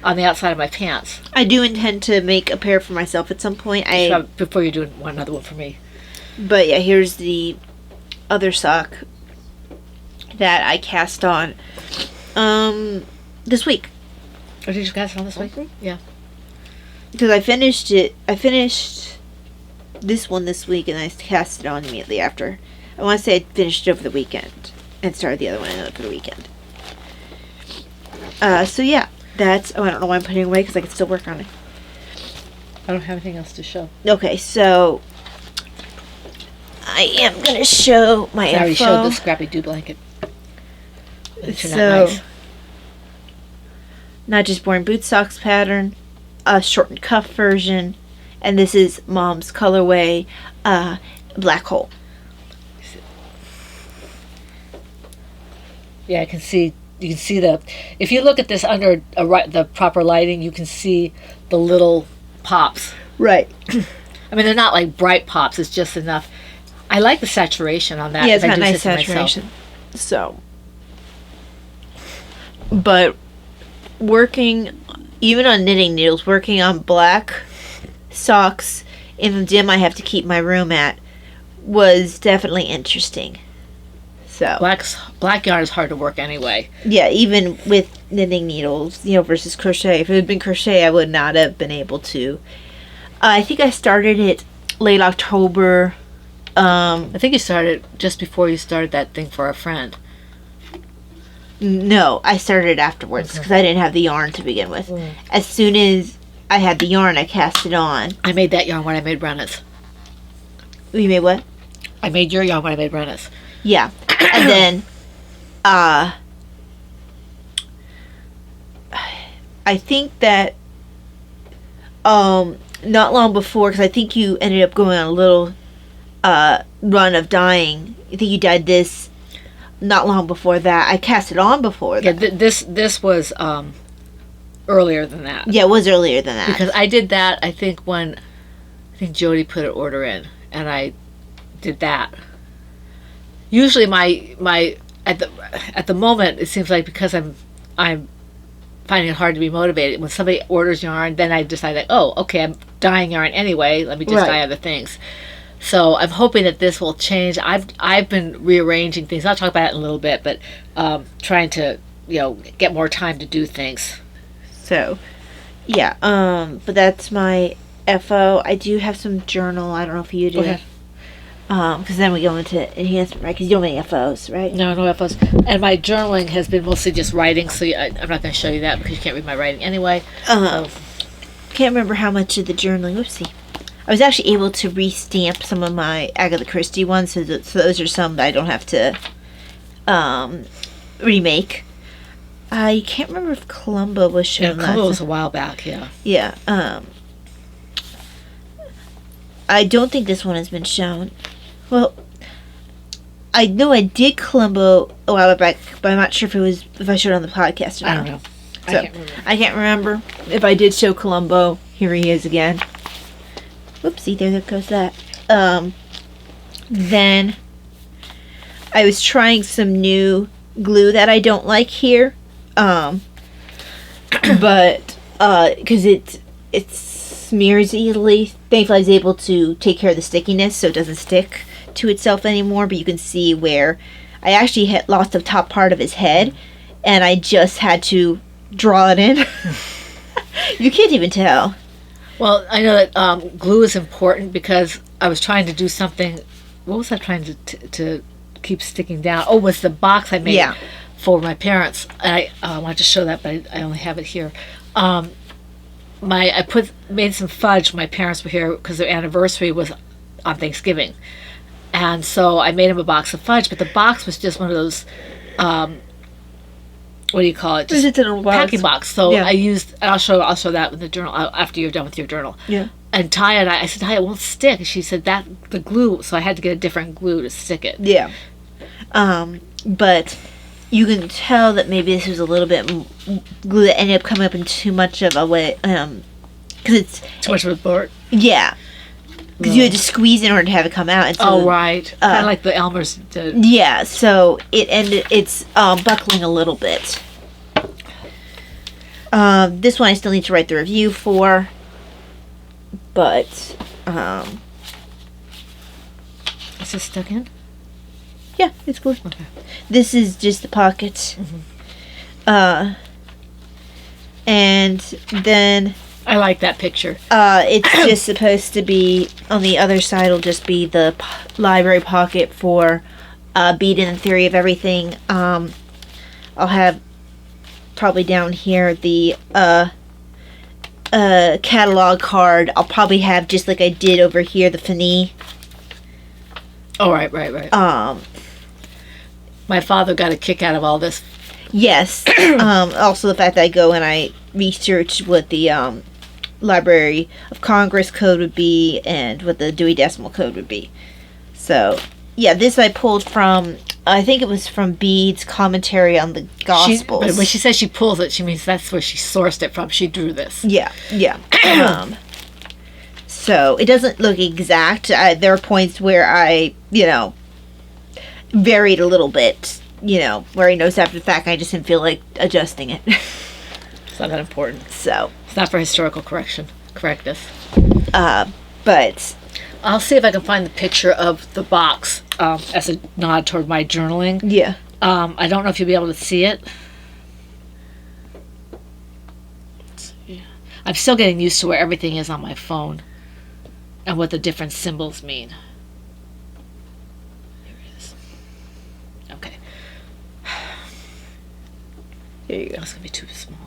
on the outside of my pants. I do intend to make a pair for myself at some point. Before you do another one for me. But yeah, here's the other sock that I cast on this week. Or did you cast it on this week? Yeah. Because I finished it. I finished this one this week and I cast it on immediately after. I want to say I finished it over the weekend and started the other one for the weekend. So yeah, that's. Oh, I don't know why I'm putting it away because I can still work on it. I don't have anything else to show. Okay, so I am gonna show my I already info. showed the Scrappy Doo blanket. It turned out So, nice. Not Just Born boot socks pattern, a shortened cuff version, and this is Mom's colorway, black hole. Yeah, I can see. You can see if you look at this under the proper lighting, you can see the little pops. Right. I mean, they're not like bright pops. It's just enough. I like the saturation on that. Yeah, it's if I got do nice this myself. saturation. So, but working, even on knitting needles, working on black socks in the dim I have to keep my room at was definitely interesting. So Black yarn is hard to work anyway. yeah, even with knitting needles, versus crochet. If it had been crochet, I would not have been able to. I think I started it late October. I think you started just before you started that thing for our friend. No, I started afterwards because I didn't have the yarn to begin with. As soon as I had the yarn, I cast it on. I made that yarn when I made Brenna's. You made what? I made your yarn when I made Brenna's. Yeah. And then, I think that, not long before, because I think you ended up going on a little, run of dyeing. I think you dyed this not long before that. I cast it on before that. Yeah, this was earlier than that. Yeah, it was earlier than that. Because I did that, I think Jody put an order in, and I did that. Usually my at the moment, it seems like because I'm finding it hard to be motivated. When somebody orders yarn, then I decide that, oh, okay, I'm dyeing yarn anyway. Let me just Right. dye other things. So I'm hoping that this will change. I've been rearranging things. I'll talk about it in a little bit, but trying to get more time to do things. So, yeah. But that's my FO. I do have some journal. I don't know if you do. Okay. Because then we go into enhancement, right? Because you don't have any FOs, right? No FOs. And my journaling has been mostly just writing, so I'm not going to show you that because you can't read my writing anyway. Can't remember how much of the journaling. Oopsie. I was actually able to re-stamp some of my Agatha Christie ones, so those are some that I don't have to remake. I can't remember if Columbo was shown. Yeah, Columbo was a while back, yeah. Yeah. I don't think this one has been shown. Well, I know I did Columbo a while back, but I'm not sure if I showed it on the podcast or not. I don't know. So, I can't remember if I did show Columbo. Here he is again. Whoopsie, there goes that. Then I was trying some new glue that I don't like here. But because it smears easily. Thankfully I was able to take care of the stickiness so it doesn't stick to itself anymore, but you can see where I actually had lost the top part of his head and I just had to draw it in. You can't even tell. Well, I know that glue is important because I was trying to do something. What was I trying to keep sticking down? Oh, it was the box I made for my parents. And I wanted to show that, but I only have it here. I made some fudge. My parents were here because their anniversary was on Thanksgiving, and so I made them a box of fudge. But the box was just one of those. What do you call it? Just packing box. So I used. And I'll show that in the journal after you're done with your journal. Yeah. And Taya I said, Taya, it won't stick. And she said that the glue. So I had to get a different glue to stick it. Yeah. But you can tell that maybe this was a little bit glue that ended up coming up in too much of a way. Because it's too much of a blurt. Yeah. Because you had to squeeze in order to have it come out. And so, right. Kind of like the Elmer's did. Yeah, so it's buckling a little bit. This one I still need to write the review for. But, Is this stuck in? Yeah, it's glued. Okay. This is just the pockets. Mm-hmm. And then... I like that picture. It's just supposed to be, on the other side will just be the library pocket for Beat in the Theory of Everything. I'll have probably down here the catalog card. I'll probably have, just like I did over here, the Fanny. Oh, right. My father got a kick out of all this. Yes. Also the fact that I go and I research what the Library of Congress code would be and what the Dewey Decimal Code would be. So, yeah, this I pulled from, I think it was from Bede's commentary on the Gospels. But when she says she pulls it, she means that's where she sourced it from. She drew this. Yeah. So, it doesn't look exact. There are points where I, varied a little bit, where I noticed after the fact I just didn't feel like adjusting it. It's not that important. So. It's not for historical correctness. But I'll see if I can find the picture of the box as a nod toward my journaling. Yeah. I don't know if you'll be able to see it. I'm still getting used to where everything is on my phone and what the different symbols mean. Here it is. Okay. There you go. That's going to be too small.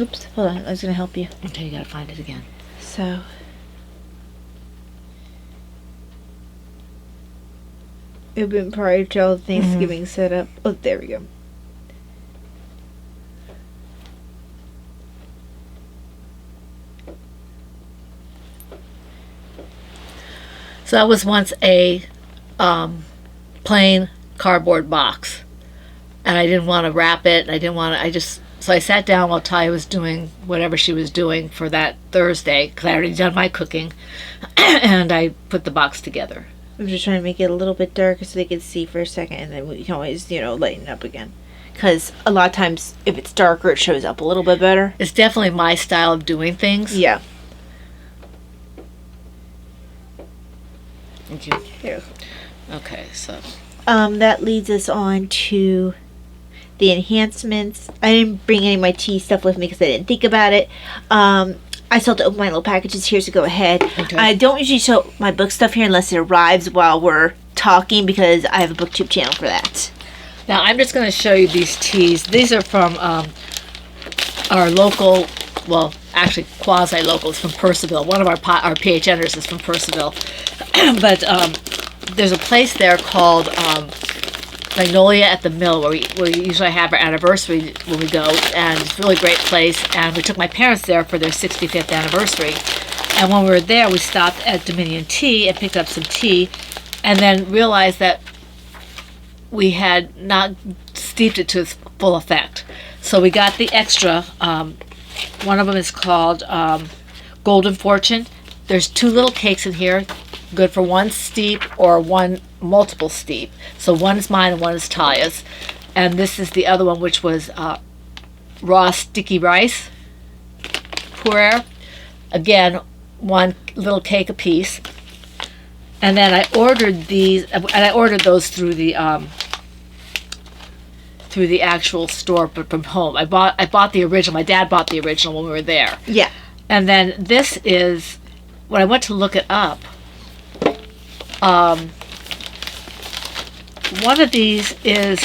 Oops, hold on. I was going to help you. Okay, you got to find it again. So. It had been prior to all the Thanksgiving setup. Oh, there we go. So that was once a plain cardboard box. And I didn't want to wrap it. So I sat down while Ty was doing whatever she was doing for that Thursday, because I already done my cooking, and I put the box together. I'm just trying to make it a little bit darker so they can see for a second, and then we can always, lighten it up again. Because a lot of times, if it's darker, it shows up a little bit better. It's definitely my style of doing things. Yeah. Thank you. Here. Okay, so That leads us on to the enhancements. I didn't bring any of my tea stuff with me because I didn't think about it. I still have to open my little packages here, so go ahead. Okay. I don't usually show my book stuff here unless it arrives while we're talking because I have a booktube channel for that. now I'm just going to show you these teas. These are from our local, well, actually quasi-local. It's from Percival. One of our PHNers is from Percival. But there's a place there called Magnolia at the Mill where we usually have our anniversary when we go, and it's a really great place. And we took my parents there for their 65th anniversary. And when we were there, we stopped at Dominion Tea and picked up some tea, and then realized that we had not steeped it to its full effect. So we got the extra. One of them is called Golden Fortune. There's 2 little cakes in here, good for one steep or one multiple steep. So one is mine and one is Taya's. And this is the other one, which was raw sticky rice pu'er. Again, 1 little cake apiece. And then I ordered these, and I ordered those through the actual store, but from home. I bought the original. My dad bought the original when we were there. Yeah. And then this is, when I went to look it up, one of these is,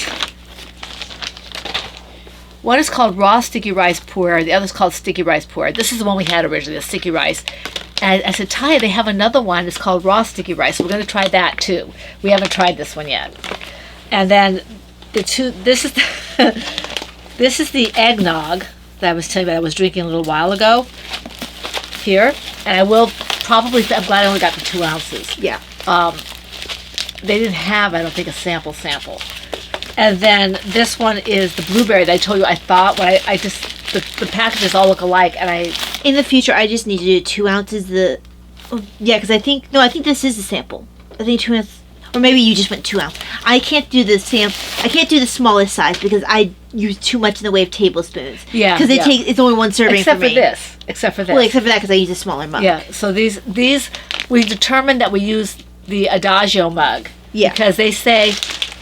one is called raw sticky rice pu'er, the other is called sticky rice pu'er. This is the one we had originally, the sticky rice. And I said, Taya, they have another one, it's called raw sticky rice, so we're going to try that too. We haven't tried this one yet. And then this is this is the eggnog that I was telling you about I was drinking a little while ago here. And I will probably, I'm glad I only got the 2 ounces. Yeah. They didn't have, I don't think, a sample. And then this one is the blueberry that I told you I thought, when I just, the packages all look alike, and In the future, I just need to do 2 ounces. Because I think this is a sample. I think 2 ounces, or maybe you just went 2 ounces. I can't do the I can't do the smallest size because I use too much in the way of tablespoons. Yeah. Because it's only 1 serving except for me. Except for this. Well, except for that because I use a smaller mug. Yeah, so these we determined that we use the Adagio mug. Yeah. Because they say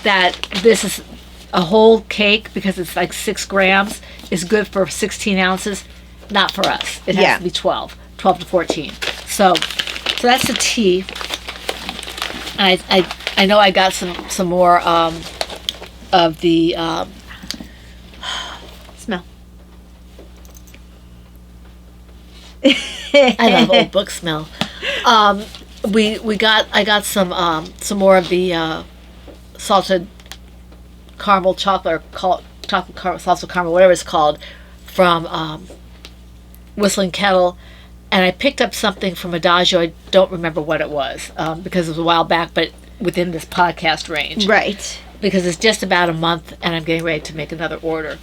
that this is a whole cake, because it's like 6 grams, is good for 16 ounces. Not for us. It has to be 12 to 14. So that's the tea. I know I got some more of the Smell. I love old book smell. I got some more of the salted caramel chocolate, or chocolate caramel, salted caramel, whatever it's called, from Whistling Kettle, and I picked up something from Adagio. I don't remember what it was because it was a while back, but within this podcast range. Right. Because it's just about a month, and I'm getting ready to make another order.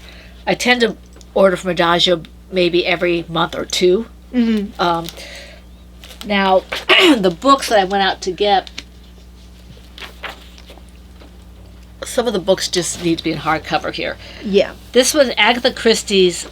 I tend to order from Adagio maybe every month or 2. Mm-hmm. Now, the books that I went out to get, some of the books just need to be in hardcover here. Yeah. This was Agatha Christie's,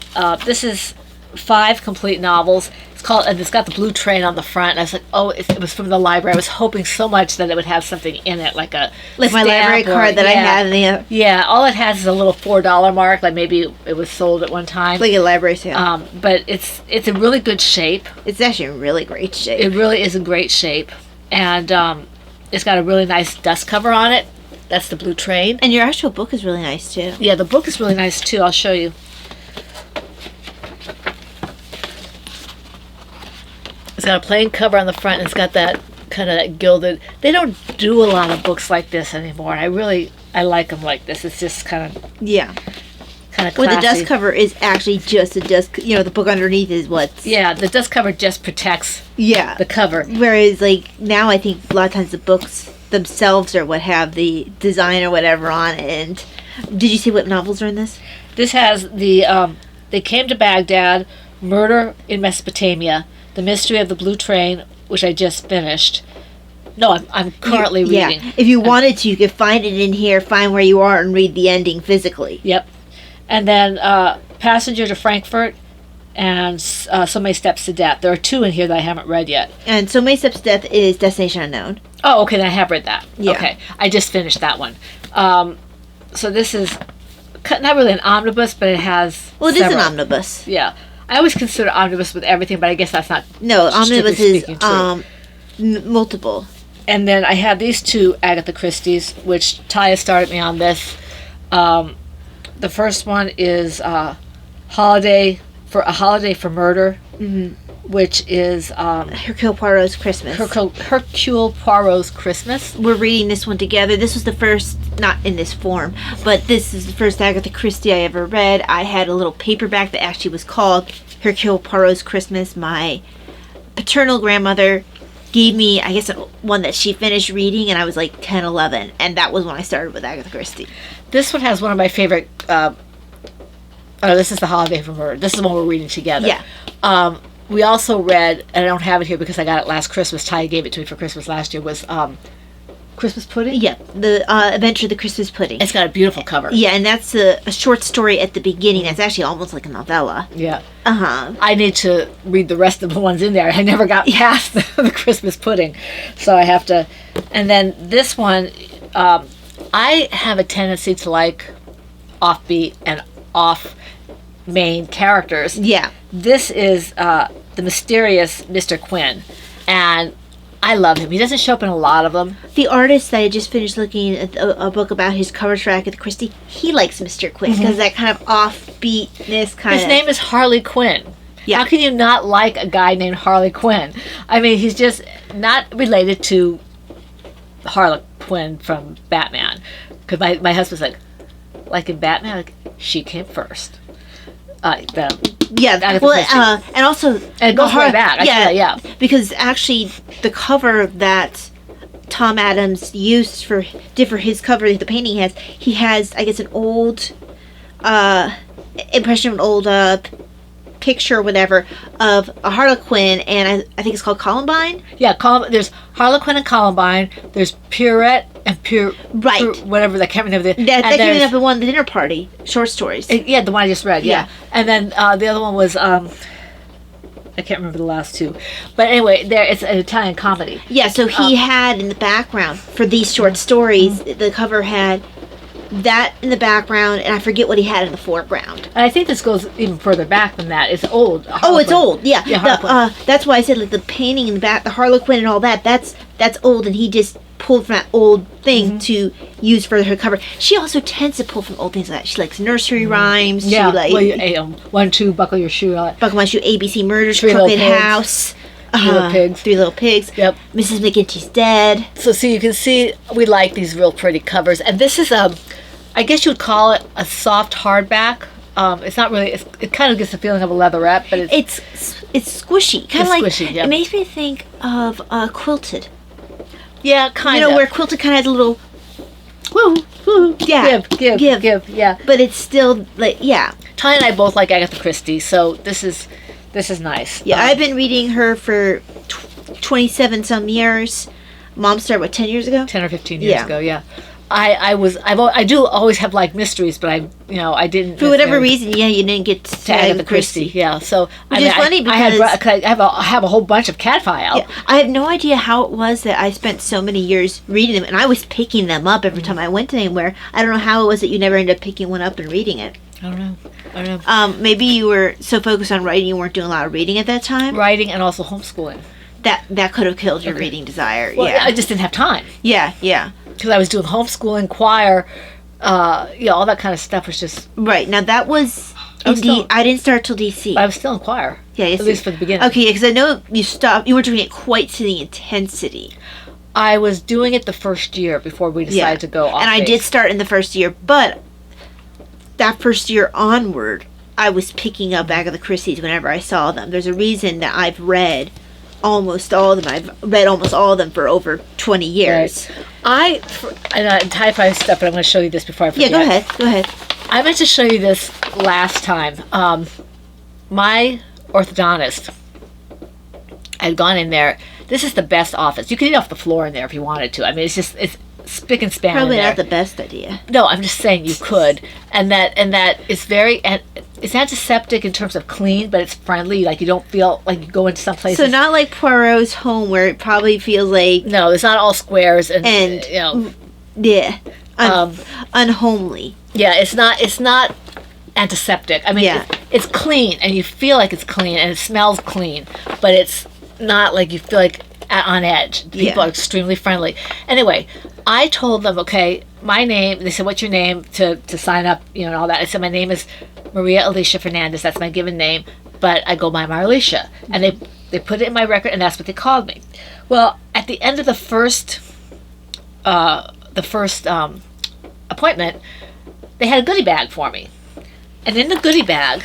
this is 5 complete novels. It's called, and it's got the blue train on the front. And I was like, oh, it was from the library. I was hoping so much that it would have something in it, like my library card that I had. Yeah, all it has is a little $4 mark, like maybe it was sold at one time. Like a library sale. But it's in really good shape. It's actually in really great shape. It really is in great shape. And it's got a really nice dust cover on it. That's the blue train. And your actual book is really nice, too. Yeah, the book is really nice, too. I'll show you. It's got a plain cover on the front, and it's got that kind of that gilded. They don't do a lot of books like this anymore. I like them like this. It's just kind of classy. Well, the dust cover is actually just a dust. The book underneath is what's. Yeah, the dust cover just protects. The cover. Whereas, now I think a lot of times the books themselves are what have the design or whatever on it. And did you see what novels are in this? This has the They Came to Baghdad, Murder in Mesopotamia, The Mystery of the Blue Train, which I just finished. No, I'm currently reading. Yeah. If you wanted to, you could find it in here, find where you are, and read the ending physically. Yep. And then Passenger to Frankfurt, and So Many Steps to Death. There are 2 in here that I haven't read yet. And So Many Steps to Death is Destination Unknown. Oh, okay, then I have read that. Yeah. Okay, I just finished that one. So this is not really an omnibus, but it has Well, it is several. an omnibus. Yeah. I always consider omnibus with everything, but I guess that's not No, omnibus strictly is speaking true. multiple. And then I have these 2 Agatha Christie's, which Taya started me on this. The first one is Holiday for Murder, which is Hercule Poirot's Christmas. Hercule Poirot's Christmas. We're reading this one together. This was the first, not in this form, but this is the first Agatha Christie I ever read. I had a little paperback that actually was called Hercule Poirot's Christmas. My paternal grandmother gave me, I guess, one that she finished reading, and I was like 10, 11, and that was when I started with Agatha Christie. This one has one of my favorite. This is the Holiday for Murder. This is one we're reading together. Yeah. We also read, and I don't have it here because I got it last Christmas. Ty gave it to me for Christmas last year. Was Christmas Pudding? Yeah, the Adventure of the Christmas Pudding. It's got a beautiful cover. Yeah, and that's a short story at the beginning. That's actually almost like a novella. Yeah. Uh-huh. I need to read the rest of the ones in there. I never got past the Christmas Pudding, so I have to. And then this one, I have a tendency to like offbeat and off main characters. Yeah. This is the mysterious Mr. Quinn, and I love him. He doesn't show up in a lot of them. The artist that I just finished looking at a book about his covers for Agatha Christie, he likes Mr. Quinn because that kind of offbeatness kind His of... name is Harley Quinn. Yeah. How can you not like a guy named Harley Quinn? I mean, he's just not related to Harley Quinn from Batman. Because my husband's like in Batman, like, she came first. Yeah, Agatha well, Christie. and also... And it goes way back. I feel Yeah, that, yeah. because actually the cover that Tom Adams used for his cover, the painting he has, I guess, an old impression of an old picture or whatever of a Harlequin, and I think it's called Columbine. Yeah, there's Harlequin and Columbine. There's Pierrette and Right. whatever, I can't remember. That came up in one of the dinner party short stories. Yeah, the one I just read, yeah. Yeah. And then the other one was, I can't remember the last 2. But anyway, it's an Italian comedy. Yeah, so he had in the background for these short stories, the cover had that in the background, and I forget what he had in the foreground. And I think this goes even further back than that. It's old. Oh, it's old. Yeah, Yeah, Harlequin. that's why I said like the painting in the back, the Harlequin and all that. That's old, and he just pulled from that old thing to use for her cover. She also tends to pull from old things like that. She likes nursery rhymes. Yeah, She like 1, 2, buckle your shoe. Buckle My Shoe, ABC Murders, Three Little Crooked Pigs. House, Little Pigs. Three Little Pigs. Yep. Mrs. McGinty's Dead. So you can see we like these real pretty covers. And this is I guess you would call it a soft hardback. It's not really. It kind of gives the feeling of a leatherette, but it's squishy, kind of like squishy, yeah. It makes me think of Quilted. yeah, kind You of. know where Quilted kind of has a little woo, Yeah, give, yeah. but it's still like Ty and I both like Agatha Christie, so this is nice. yeah. I've been reading her for 27 some years. Mom started 10 years ago. 10 or 15 years Yeah. ago, yeah. I do always have liked mysteries, but I didn't For whatever necessarily- reason, you didn't get to Agatha Christie, yeah. So Which is funny I because- I have a whole bunch of cat file. Yeah, I have no idea how it was that I spent so many years reading them, and I was picking them up every time I went anywhere. I don't know how it was that you never ended up picking one up and reading it. I don't know. Maybe you were so focused on writing you weren't doing a lot of reading at that time. Writing and also homeschooling. That could have killed your reading desire. Well, yeah. I just didn't have time Yeah. because I was doing homeschooling, choir, all that kind of stuff was just. Right. Now that was was still- I didn't start till DC. I was still in choir. Yeah, yes, at least for the beginning. Okay, because I know you stopped. You weren't doing it quite to the intensity. I was doing it the first year before we decided to go off. And I base. did start in the first year, but that first year onward, I was picking up Agatha Christie's whenever I saw them. There's a reason that I've read almost all of them. I've read almost all of them for over 20 years. Right. And type I stuff, but I'm going to show you this before I forget. Yeah, go ahead. I meant to show you this last time. My orthodontist, I had gone in there. This is the best office. You could eat off the floor in there if you wanted to. I mean, it's spick and span. Probably in there. not the best idea. No, I'm just saying you could, and that it's very, and it's antiseptic in terms of clean, but it's friendly. Like you don't feel like you go into some places. So not like Poirot's home where it probably feels like No, it's not all squares and yeah, unhomely. Yeah, it's not antiseptic. I mean, Yeah. it's clean, and you feel like it's clean, and it smells clean, but it's not like you feel like on edge. People are extremely friendly. Anyway, I told them, okay, my name. They said, "What's your name?" to sign up, and all that. I said, "My name is Maria Alicia Fernandez. That's my given name, but I go by Marlicia." And they put it in my record, and that's what they called me. Well, at the end of the first appointment, they had a goodie bag for me, and in the goodie bag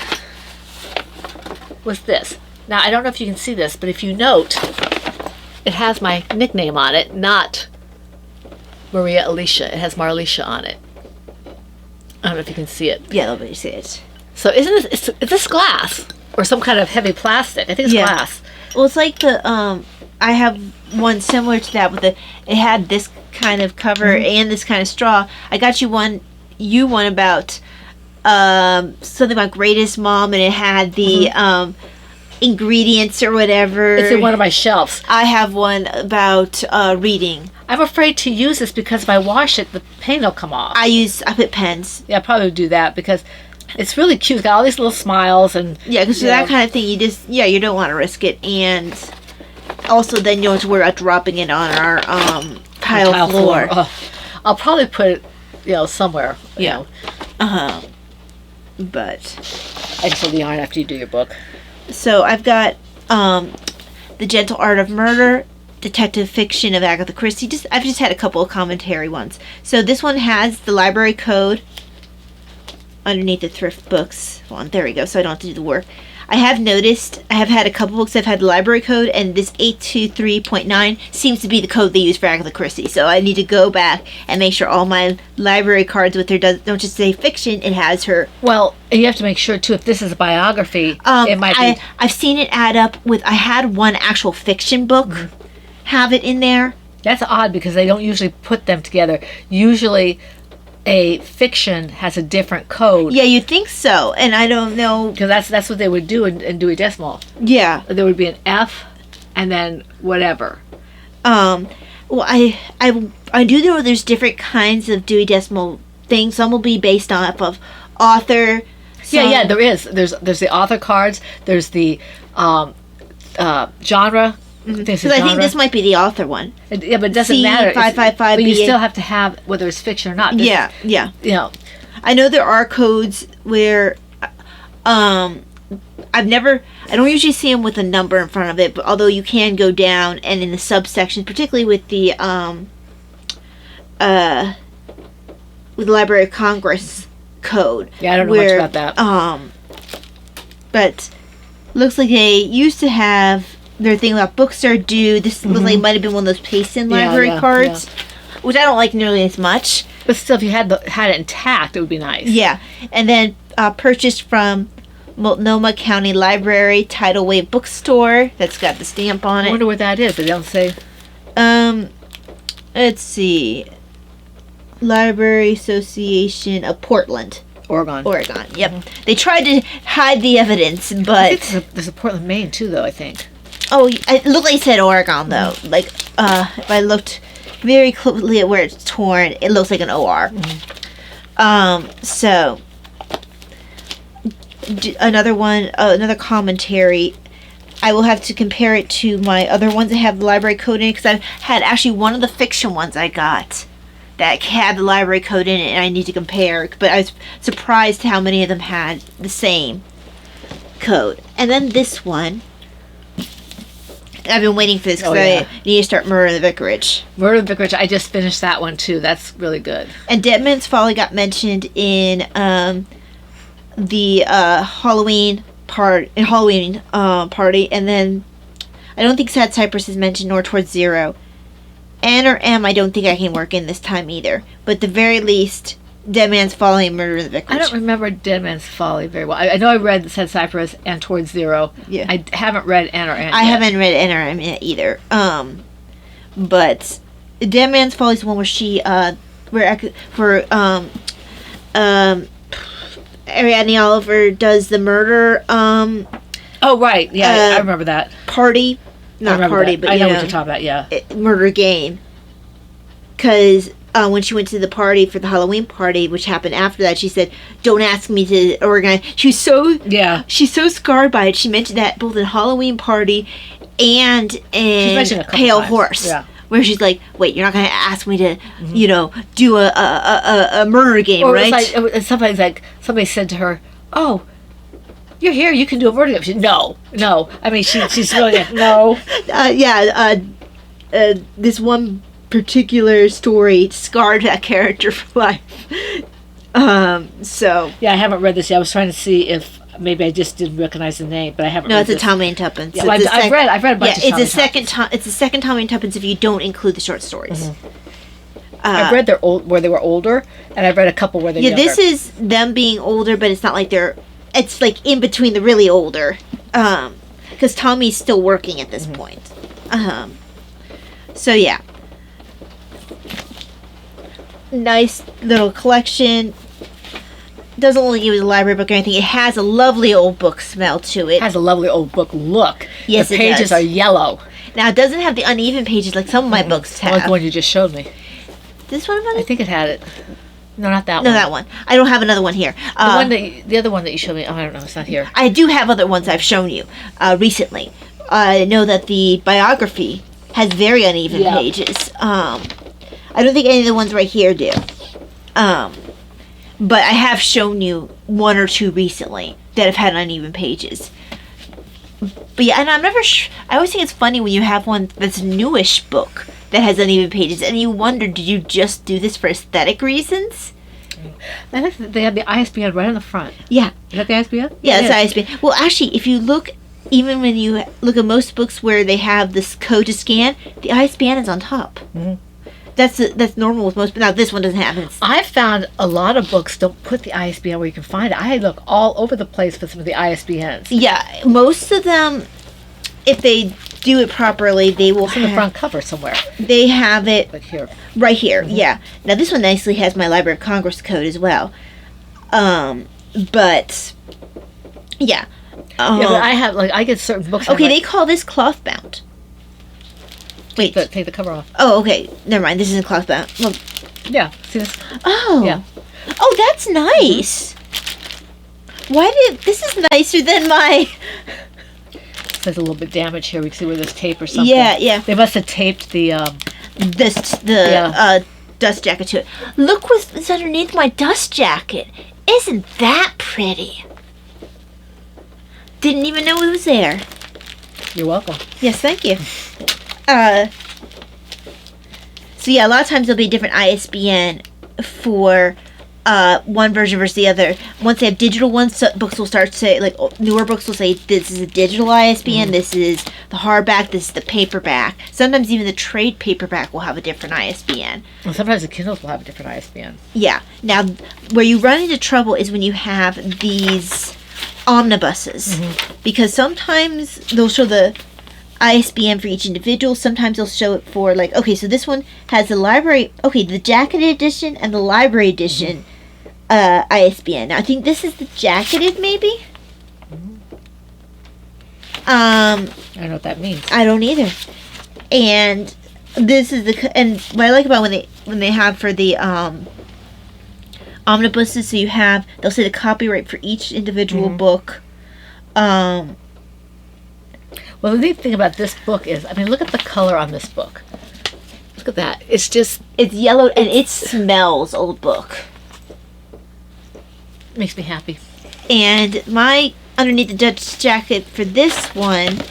was this. Now, I don't know if you can see this, but if you note, it has my nickname on it, not Maria Alicia. It has Marlicia on it. I don't know if you can see it. Yeah, nobody see it. So isn't this, is this glass? Or some kind of heavy plastic? I think it's glass. Well, it's like the, I have one similar to that with it had this kind of cover and this kind of straw. I got you one about, something about Greatest Mom, and it had the, ingredients or whatever. It's in one of my shelves. I have one about reading. I'm afraid to use this because if I wash it, the paint will come off. I put pens. Yeah, I probably would do that because it's really cute. It's got all these little smiles and yeah, because that kind of thing, you don't want to risk it, and also then you don't have to worry about dropping it on our tile floor. I'll probably put it, somewhere. Yeah. But I just hold the yarn after you do your book. So I've got The Gentle Art of Murder, Detective Fiction of Agatha Christie. I've just had a couple of commentary ones. So this one has the library code underneath the thrift books one. There we go, so I don't have to do the work. I have noticed, I have had a couple books that have had the library code, and this 823.9 seems to be the code they use for Agatha Christie. So I need to go back and make sure all my library cards with her don't just say fiction, it has her. Well, you have to make sure, too, if this is a biography, it might be. I've seen it add up with, I had one actual fiction book have it in there. That's odd because they don't usually put them together. Usually a fiction has a different code. Yeah, you'd think so, and I don't know. Because that's what they would do in Dewey Decimal. Yeah. There would be an F and then whatever. Well, I do know there's different kinds of Dewey Decimal things. Some will be based off of author. Yeah, there is. There's the author cards. There's the genre. Because I think this might be the author one. Yeah, but it doesn't matter. C555. But you still have to have whether it's fiction or not. Yeah. I know there are codes where, I don't usually see them with a number in front of it, but although you can go down and in the subsections, particularly with the Library of Congress code. Yeah, I don't know much about that. But looks like they used to have their thing about books are due. This looks like it might have been one of those paste-in library cards, which I don't like nearly as much. But still, if you had it intact, it would be nice. Yeah, and then purchased from Multnomah County Library, Tidal Wave Bookstore. That's got the stamp on it. I wonder what that is. They don't say. Let's see. Library Association of Portland. Oregon. Yep. They tried to hide the evidence, but I think there's a Portland, Maine too, though. I think. Oh, it looked like it said Oregon though. Like, if I looked very closely at where it's torn, it looks like an OR. So another commentary. I will have to compare it to my other ones that have the library code in it, because I had actually one of the fiction ones I got that had the library code in it, and I need to compare. But I was surprised how many of them had the same code. And then this one, I've been waiting for this because I need to start Murder in the Vicarage. Murder in the Vicarage, I just finished that one too. That's really good. And Dead Man's Folly got mentioned in the Halloween party, and then I don't think Sad Cypress is mentioned, nor Towards Zero. N or M, I don't think I can work in this time either. But at the very least, Dead Man's Folly and Murder in the Vicarage. I don't remember Dead Man's Folly very well. I know I read Sad Cypress and Towards Zero. Yeah. I haven't read N or M I haven't read N or M yet either. But Dead Man's Folly is the one where she Ariadne Oliver does the murder Oh, right. Yeah, I remember that. party. Not party, that. but I know what you're talking about, yeah. Murder game. Because when she went to the party for the Halloween party, which happened after that, she said, "Don't ask me to organize." She's so scarred by it. She mentioned that both in Halloween party and in Pale Horse. Yeah. Where she's like, "Wait, you're not going to ask me to, do a murder game, or right?" It's sometimes like somebody said to her, "Oh, you're here. You can do a murder game." She said, no. I mean, she's really like, no. This one particular story scarred that character for life. So yeah, I haven't read this yet. I was trying to see if maybe I just didn't recognize the name, but I haven't. No, read it's this. a Tommy and Tuppence. Yeah, well, I've read a bunch. Yeah, of it's the second Tommy and Tuppence if you don't include the short stories. I've read their old where they were older, and I've read a couple where they're younger. This is them being older, but it's not like they're. It's like in between the really older, because Tommy's still working at this point. So yeah, nice little collection. Doesn't only give you a library book or anything. It has a lovely old book smell to it. It has a lovely old book look. Yes, the pages are yellow. Now it doesn't have the uneven pages like some of my books have. Like the one you just showed me. This one? I think it had it. No, not that one. No, that one. I don't have another one here. The other one that you showed me. Oh, I don't know. It's not here. I do have other ones I've shown you recently. I know that the biography has very uneven pages. I don't think any of the ones right here do. But I have shown you one or two recently that have had uneven pages. But yeah, and I'm never I always think it's funny when you have one that's a newish book that has uneven pages, and you wonder, did you just do this for aesthetic reasons? I think they have the ISBN right on the front. Yeah. Is that the ISBN? Yeah, that's the ISBN. Well, actually, if you look, even when you look at most books where they have this code to scan, the ISBN is on top. Mm-hmm. That's normal with most, but now this one doesn't have it. I've found a lot of books don't put the ISBN where you can find it. I look all over the place for some of the ISBNs. Yeah, most of them, if they do it properly, they will have the front cover somewhere. They have it like here. Right here, yeah. Now this one nicely has my Library of Congress code as well. But yeah. Yeah, but I get certain books. Okay, they call this cloth bound. Wait. Take the cover off. Oh, okay. Never mind. This isn't cloth bound. Well, yeah. See this? Oh. Yeah. Oh, that's nice. This is nicer than my... There's a little bit damage here. We can see where there's tape or something. Yeah. They must have taped the dust jacket to it. Look what's underneath my dust jacket. Isn't that pretty? Didn't even know it was there. You're welcome. Yes, thank you. So yeah, a lot of times there'll be a different ISBN for one version versus the other. Once they have digital ones, books will start to say, like newer books will say, this is a digital ISBN, this is the hardback, this is the paperback. Sometimes even the trade paperback will have a different ISBN. And sometimes the Kindles will have a different ISBN. Yeah. Now, where you run into trouble is when you have these omnibuses. Because sometimes they'll show the ISBN for each individual. Sometimes they'll show it for like, okay, so this one has the the jacketed edition and the library edition ISBN. Now I think this is the jacketed, maybe. I don't know what that means. I don't either. And this is and what I like about when they have for the omnibuses, so they'll say the copyright for each individual book. Well, the neat thing about this book is, I mean, look at the color on this book. Look at that. It's yellow, and it smells old book. Makes me happy. And underneath the Dutch jacket for this one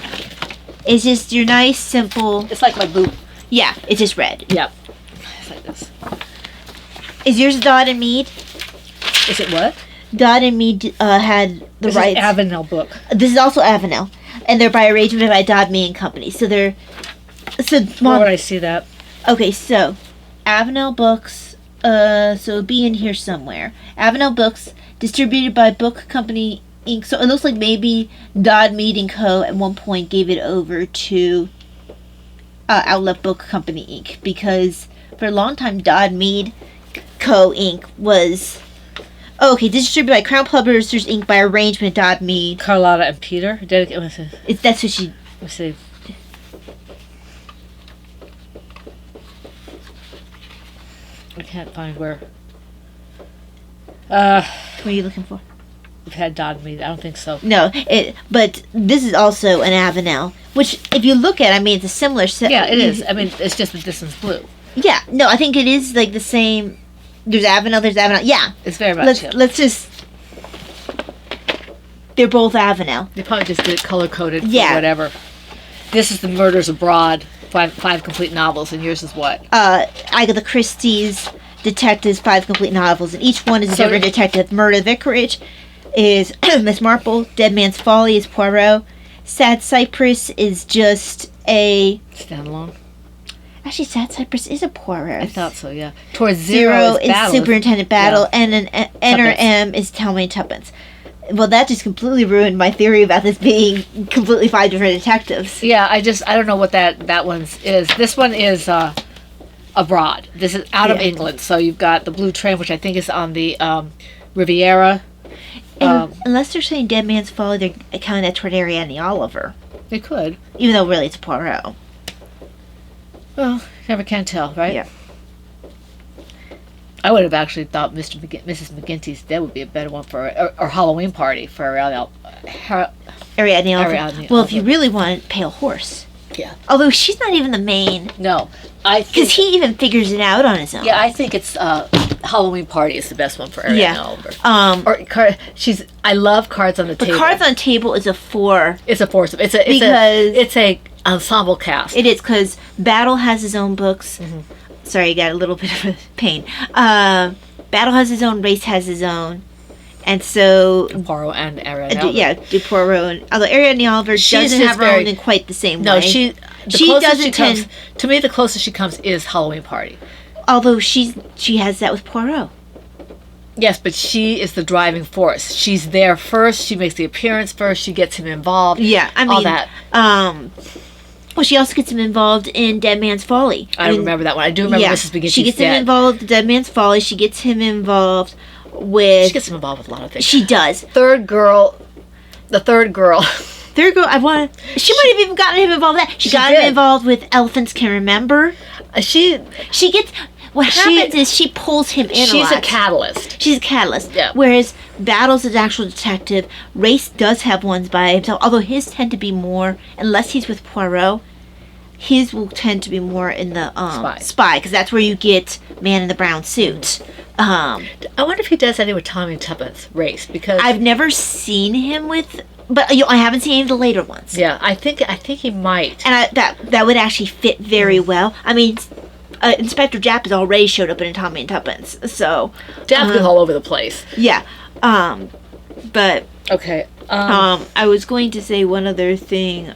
is just your nice, simple... It's like my boot. Yeah, it's just red. Yep. It's like this. Is yours Dodd and Mead? Is it what? Dodd and Mead had the rights. This is Avenel book. This is also Avenel. And they're by arrangement by Dodd, Mead and Company. So they're... Where would I see that? Okay, so Avenel Books, so it'll be in here somewhere. Avenel Books, distributed by Book Company Inc. So it looks like maybe Dodd, Mead and Co. at one point gave it over to Outlet Book Company ink, because for a long time Dodd Mead Co. ink was distributed by Crown Publishers Inc. by arrangement Dodd Mead. Carlotta and Peter. That's what she. Let's see. I can't find where. What are you looking for? We've had Dodd Mead. I don't think so. No, but this is also an Avenel, which if you look at, I mean, it's a similar set. Yeah, it is. I mean, it's just that this one's blue. Yeah, no, I think it is like the same. There's Avenel. Yeah, It's very much. let's just. They're both Avenel. They probably just did it color coded. Yeah. For whatever. This is the Murders Abroad. Five complete novels, and yours is what? Agatha Christie's Detectives, 5 complete novels, and each one is a different detective. Murder Vicarage is Miss Marple. Dead Man's Folly is Poirot. Sad Cypress is just a Standalone. Actually, Sad Cypress is a Poirot. I thought so. Yeah. Towards Zero is is Superintendent Battle, Yeah. and an Enter M is Tell Me Tuppence. Well, that just completely ruined my theory about this being completely 5 different detectives. Yeah, I don't know what that one's is. This one is abroad. This is out of England. So you've got the Blue Train, which I think is on the Riviera. And unless they're saying Dead Man's Folly, they're counting that toward Ariadne Oliver. They could. Even though really it's Poirot. Well, never can tell, right? Yeah. I would have actually thought Mrs. McGinty's Dead would be a better one for or Halloween Party for Ariadne Oliver. Ariadne Well, if you Oliver. really want Pale Horse. Yeah. Although she's not even the main. No, Because he even figures it out on his own. Yeah, I think it's Halloween Party is the best one for Ariadne Oliver. I love Cards on the Table. But Cards on the Table is a 4. It's a foursome. It's a ensemble cast. It is, because Battle has his own books. Mm-hmm. Sorry, I got a little bit of a pain. Battle has his own, Race has his own. And so... Poirot and Ariadne Oliver. Du Poirot. Although Ariadne Oliver doesn't have her own in quite the same way. No, she doesn't tend... To me, the closest she comes is Halloween Party. Although she has that with Poirot. Yes, but she is the driving force. She's there first. She makes the appearance first. She gets him involved. Yeah, I mean... all that. Well, she also gets him involved in Dead Man's Folly. I remember that one. I do remember Mrs. McGinty's She gets him involved in Dead Man's Folly. She gets him involved with... She gets him involved with a lot of things. She does. The third girl. Third girl, I want to... She might have even gotten him involved with that. She got him involved with Elephants Can Remember. She gets... What happens is she pulls him in a lot. She's a catalyst. She's a catalyst. Yeah. Whereas Battle's an actual detective. Race does have ones by himself, although his tend to be more, unless he's with Poirot, his will tend to be more in the spy, because that's where you get Man in the Brown Suit. I wonder if he does any with Tommy and Tuppence, Race, because I've never seen him with, but I haven't seen any of the later ones. Yeah, I think he might. And that would actually fit very well. I mean, Inspector Japp has already showed up in Tommy and Tuppence, so Japp is all over the place. Yeah, but okay. I was going to say one other thing.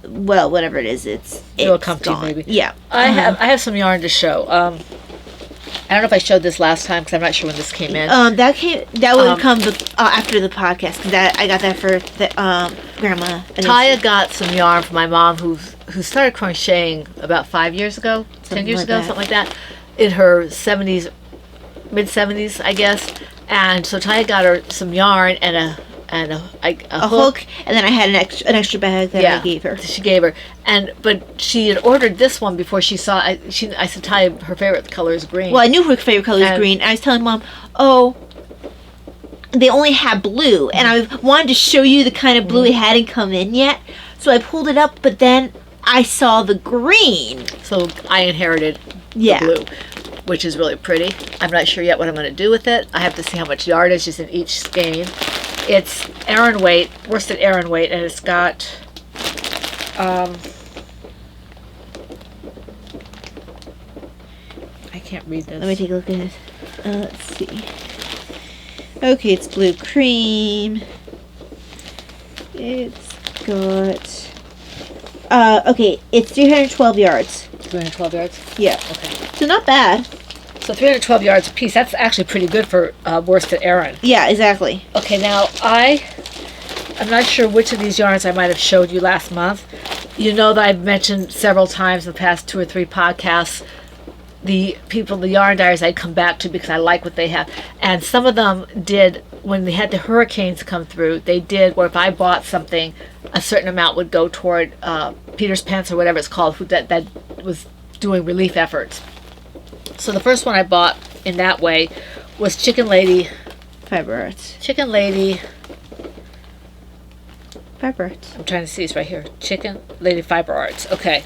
Well, whatever it is, it'll come to you maybe. Yeah, I have some yarn to show. I don't know if I showed this last time because I'm not sure when this came in. That would come after the podcast, because I got that for Grandma. Taya got some yarn from my mom who started crocheting about 5 years ago, 10 years ago, something like that, in her 70s, mid 70s, I guess. And so Taya got her some yarn and a hook, and then I had an extra bag that I gave her. She gave her, but she had ordered this one before she saw. I said, Taya, her favorite color is green. Well, I knew her favorite color was green. And I was telling Mom, they only had blue, and I wanted to show you the kind of blue it hadn't come in yet. So I pulled it up, but then I saw the green. So I inherited the blue, which is really pretty. I'm not sure yet what I'm going to do with it. I have to see how much yardage is in each skein. It's Aran weight, worsted Aran weight, and it's got I can't read this. Let me take a look at it. Let's see. Okay, it's blue cream. It's got okay, it's 312 yards. 312 yards? Yeah. Okay. So not bad. So 312 yards a piece. That's actually pretty good for worsted Aran. Yeah, exactly. Okay, now I I'm not sure which of these yarns I might have showed you last month. You know that I've mentioned several times in the past 2 or 3 podcasts the people, the yarn diaries I come back to because I like what they have. And some of them did, when they had the hurricanes come through, they did where if I bought something, a certain amount would go toward Peter's Pence or whatever it's called, that was doing relief efforts. So the first one I bought in that way was Chicken Lady Fiber Arts. Chicken Lady. Fiber Arts. I'm trying to see, it's right here. Chicken Lady Fiber Arts. Okay,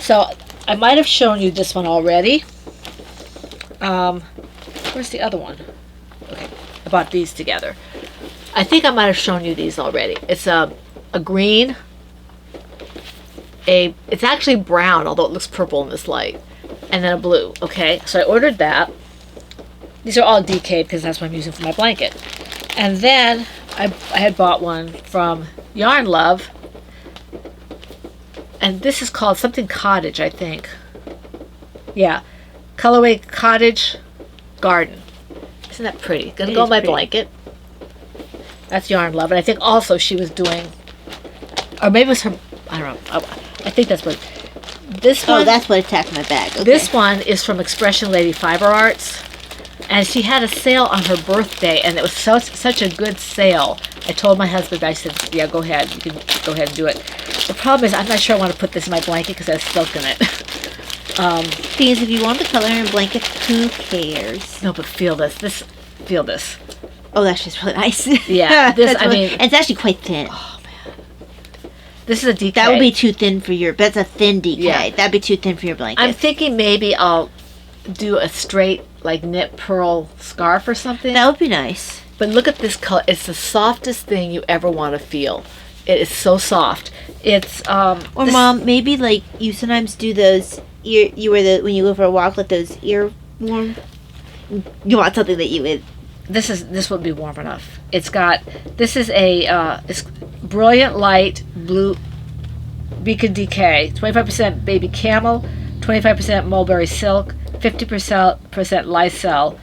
so I might have shown you this one already. Where's the other one? Okay, I bought these together. I think I might have shown you these already. It's a green. It's actually brown, although it looks purple in this light, and then a blue. Okay, so I ordered that. These are all DK because that's what I'm using for my blanket. And then I had bought one from Yarn Love, and this is called something Cottage, I think. Yeah, Colorway Cottage Garden. Isn't that pretty? Gonna go on my blanket. That's Yarn Love, and I think also she was doing, or maybe it was her. I don't know. I think that's what. This one. Oh, that's what attacked my bag. Okay. This one is from Expression Lady Fiber Arts, and she had a sale on her birthday, and it was such a good sale. I told my husband, I said, yeah, go ahead. You can go ahead and do it. The problem is I'm not sure I want to put this in my blanket because there's silk in it. Because if you want the color in a blanket, who cares? No, but feel this. Feel this. Oh, that's just really nice. Yeah, this, That's really- and it's actually quite thin. Oh, man. This is a DK. That would be too thin for your. That's a thin DK. Yeah. That'd be too thin for your blanket. I'm thinking maybe I'll do a straight, like, knit pearl scarf or something. That would be nice. But look at this color. It's the softest thing you ever want to feel. It is so soft. It's Or Mom, maybe like you sometimes do those ear. You wear the when you go for a walk, like those ear warm. You want something that you would. This would be warm enough. It's got. This is a it's brilliant light blue beacon DK. 25% baby camel, 25% mulberry silk, 50% lysel.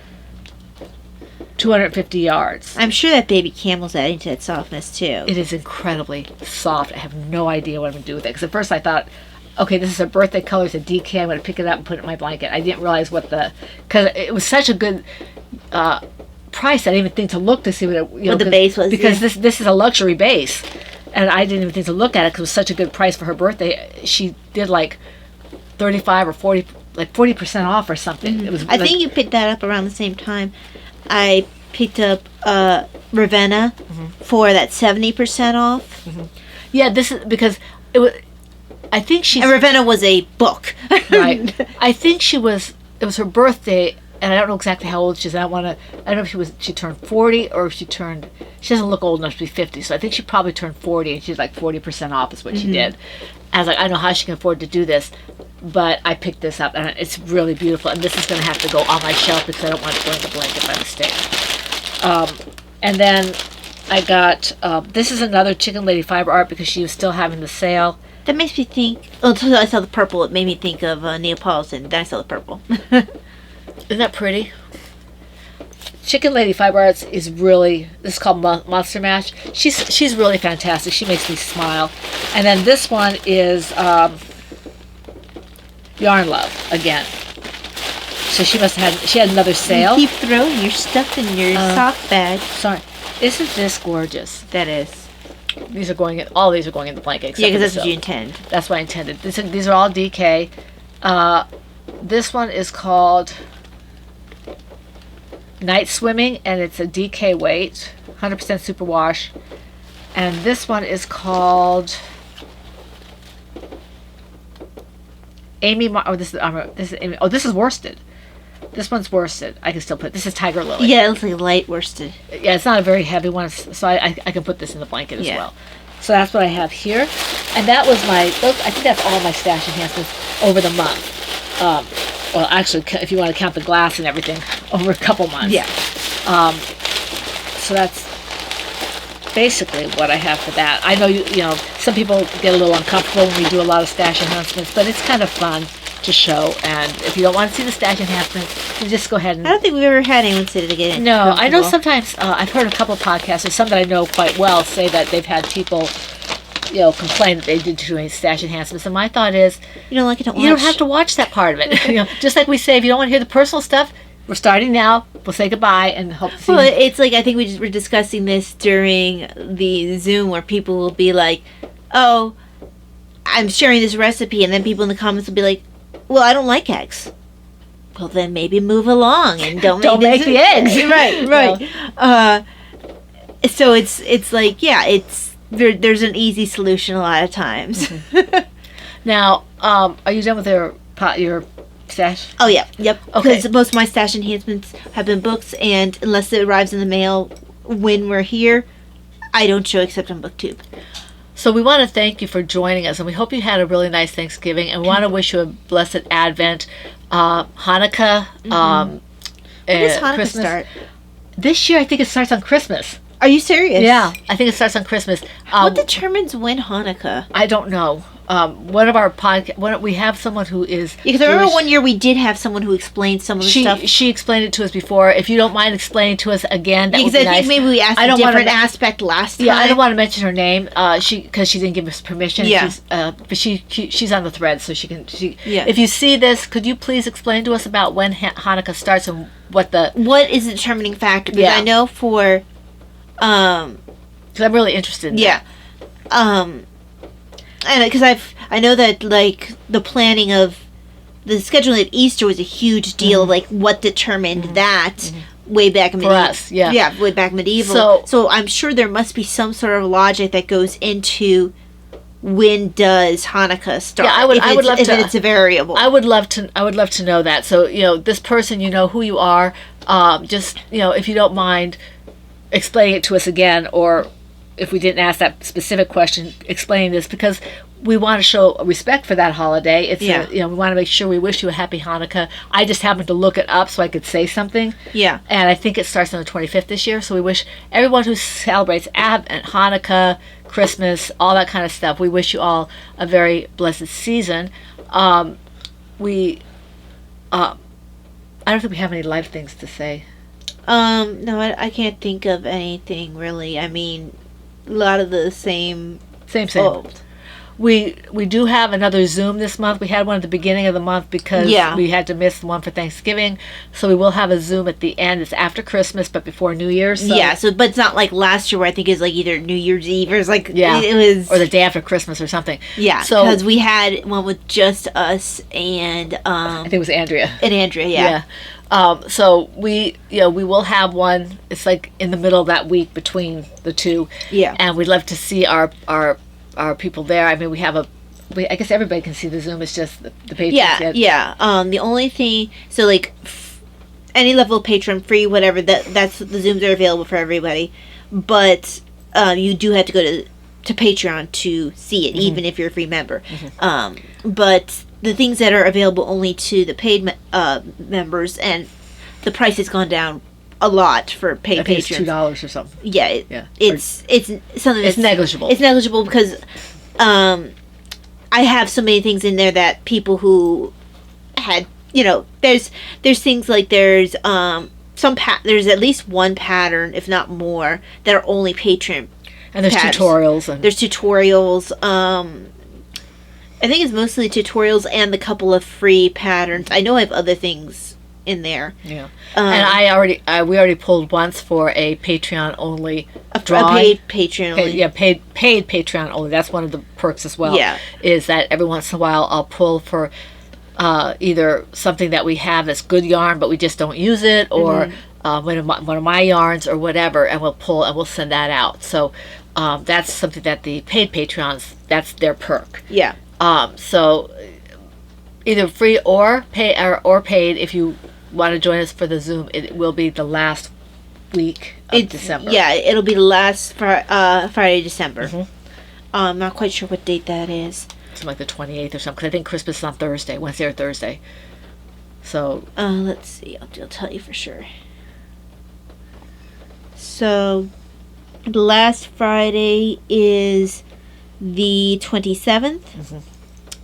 250 yards. I'm sure that baby camel's adding to that softness too. It is incredibly soft. I have no idea what I'm going to do with it. Because at first I thought, okay, this is a birthday color. It's a DK. I'm going to pick it up and put it in my blanket. I didn't realize because it was such a good price. I didn't even think to look to see what What the base was. Because this is a luxury base. And I didn't even think to look at it because it was such a good price for her birthday. She did like 35 or 40, like 40% off or something. Mm-hmm. It was. I think you picked that up around the same time. I picked up Ravenna for that 70% off. Mm-hmm. Yeah, this is because it was. I think she's. And Ravenna was a book. Right. I think it was her birthday, and I don't know exactly how old she is. I don't know if she turned 40 or if she doesn't look old enough to be 50. So I think she probably turned 40, and she's like 40% off is what she did. I was like, I don't know how she can afford to do this, but I picked this up, and it's really beautiful. And this is going to have to go on my shelf because I don't want it going in the blanket by mistake. And then I got, this is another Chicken Lady Fiber Art because she was still having the sale. That makes me think. Oh, until I saw the purple, it made me think of Neapolitan. Then I saw the purple. Isn't that pretty? Chicken Lady Fiber Arts is really, this is called Monster Mash. She's really fantastic. She makes me smile. And then this one is Yarn Love again. So she had another sale. You keep throwing your stuff in your sock bag. Sorry. Isn't this gorgeous? That is. All these are going in the blanket. Yeah, because that's what you intend. That's what I intended. These are all DK. This one is called Night Swimming, and it's a DK weight, 100% superwash. And this one is called Amy. This is Amy. Oh, this is worsted. This one's worsted. I can still put. This is Tiger Lily. Yeah, it looks like light worsted. Yeah, it's not a very heavy one, so I can put this in the blanket as well. So that's what I have here, and that was I think that's all my stash enhancements over the month. Well, actually, if you want to count the glass and everything, over a couple months. Yeah. So that's basically what I have for that. I know you know some people get a little uncomfortable when we do a lot of stash enhancements, but it's kind of fun. to show. And if you don't want to see the stash enhancements, then just go ahead and... I don't think we've ever had anyone say to get it. No, I know sometimes, I've heard a couple of podcasts, or some that I know quite well, say that they've had people, complain that they did too many stash enhancements. And my thought is... You don't like it, don't watch. You don't have to watch that part of it. Just like we say, if you don't want to hear the personal stuff, we're starting now. We'll say goodbye and hope to see you. Well, it's like, I think we just were discussing this during the Zoom where people will be like, oh, I'm sharing this recipe, and then people in the comments will be like, well, I don't like eggs. Well, then maybe move along and don't make the eggs. Right. So it's like, there's an easy solution a lot of times. Mm-hmm. Now, are you done with your stash? Oh, yeah. Yep. Okay. Because most of my stash enhancements have been books, and unless it arrives in the mail when we're here, I don't show except on BookTube. So we want to thank you for joining us, and we hope you had a really nice Thanksgiving, and we want to wish you a blessed Advent, Hanukkah, When does Hanukkah Christmas. start? This year, I think it starts on Christmas. Are you serious? Yeah, I think it starts on Christmas. What determines when Hanukkah? I don't know. One of our we have someone who is... Because I remember Jewish. one year we did have someone who explained some of the stuff. She explained it to us before. If you don't mind explaining to us again, that would be Because I nice. think maybe we asked a different aspect last time. Yeah, I don't want to mention her name, because she didn't give us permission. Yeah. But she's on the thread, so she can. Yeah. If you see this, could you please explain to us about when Hanukkah starts and what is the determining factor? Because Yeah. I know for, because I'm really interested in yeah, and because I know that like the planning of the scheduling of Easter was a huge deal. Mm-hmm. Like what determined that. Way back in medieval, us, yeah. way back medieval. So I'm sure there must be some sort of logic that goes into when does Hanukkah start. Yeah, I would love if to. it's a variable. I would love to know that. So this person, who you are. Just if you don't mind explaining it to us again, or if we didn't ask that specific question, explain this, because we want to show respect for that holiday. It's we want to make sure we wish you a happy Hanukkah. I just happened to look it up so I could say something. Yeah. And I think it starts on the 25th this year. So we wish everyone who celebrates Advent, Hanukkah, Christmas, all that kind of stuff, we wish you all a very blessed season. I don't think we have any live things to say. No, I can't think of anything really. I mean, a lot of the same. Same. Oh. We do have another Zoom this month. We had one at the beginning of the month because we had to miss the one for Thanksgiving. So we will have a Zoom at the end. It's after Christmas, but before New Year's. So. But it's not like last year where I think it's like either New Year's Eve or it's like it was, or the day after Christmas or something. Yeah, so because we had one with just us and I think it was Andrea. And Andrea, yeah. So we will have one. It's like in the middle of that week between the two. Yeah. And we'd love to see our people there. I mean, I guess everybody can see the Zoom. It's just the patrons. Yeah. The only thing, so like any level of patron, free, whatever. That's the Zooms are available for everybody, but you do have to go to Patreon to see it, even if you're a free member. But the things that are available only to the paid members, and the price has gone down a lot for paid patrons. It's $2 or something. Yeah, it's something that's negligible. It's negligible because I have so many things in there that people who had there's things like there's there's at least one pattern, if not more, that are only patron. And there's tutorials. There's tutorials. I think it's mostly tutorials and the couple of free patterns. I know I have other things in there. Yeah. And we already pulled once for a Patreon only drawing. A paid Patreon only. Paid Patreon only. That's one of the perks as well. Yeah. Is that every once in a while I'll pull for either something that we have that's good yarn but we just don't use it, or one of my yarns or whatever, and we'll pull and we'll send that out. So that's something that the paid Patreons, that's their perk. Yeah. So either free or paid. If you want to join us for the Zoom, it will be the last week of December. Yeah, it'll be the last Friday, December. I'm not quite sure what date that is. It's like the 28th or something, because I think Christmas is on Thursday, Wednesday or Thursday. So let's see. I'll tell you for sure. So the last Friday is the 27th.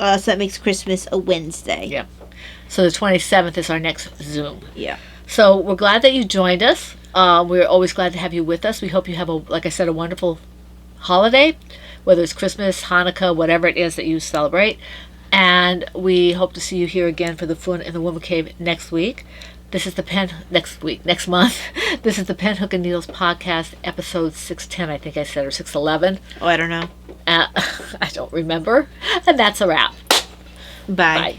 So that makes Christmas a Wednesday. Yeah. So the 27th is our next Zoom. Yeah. So we're glad that you joined us. We're always glad to have you with us. We hope you have, like I said, a wonderful holiday, whether it's Christmas, Hanukkah, whatever it is that you celebrate. And we hope to see you here again for the Fun in the Woman Cave next week. This is the next month. This is the Pen, Hook, and Needles podcast, episode 610, I think I said, or 611. Oh, I don't know. I don't remember. And that's a wrap. Bye. Bye.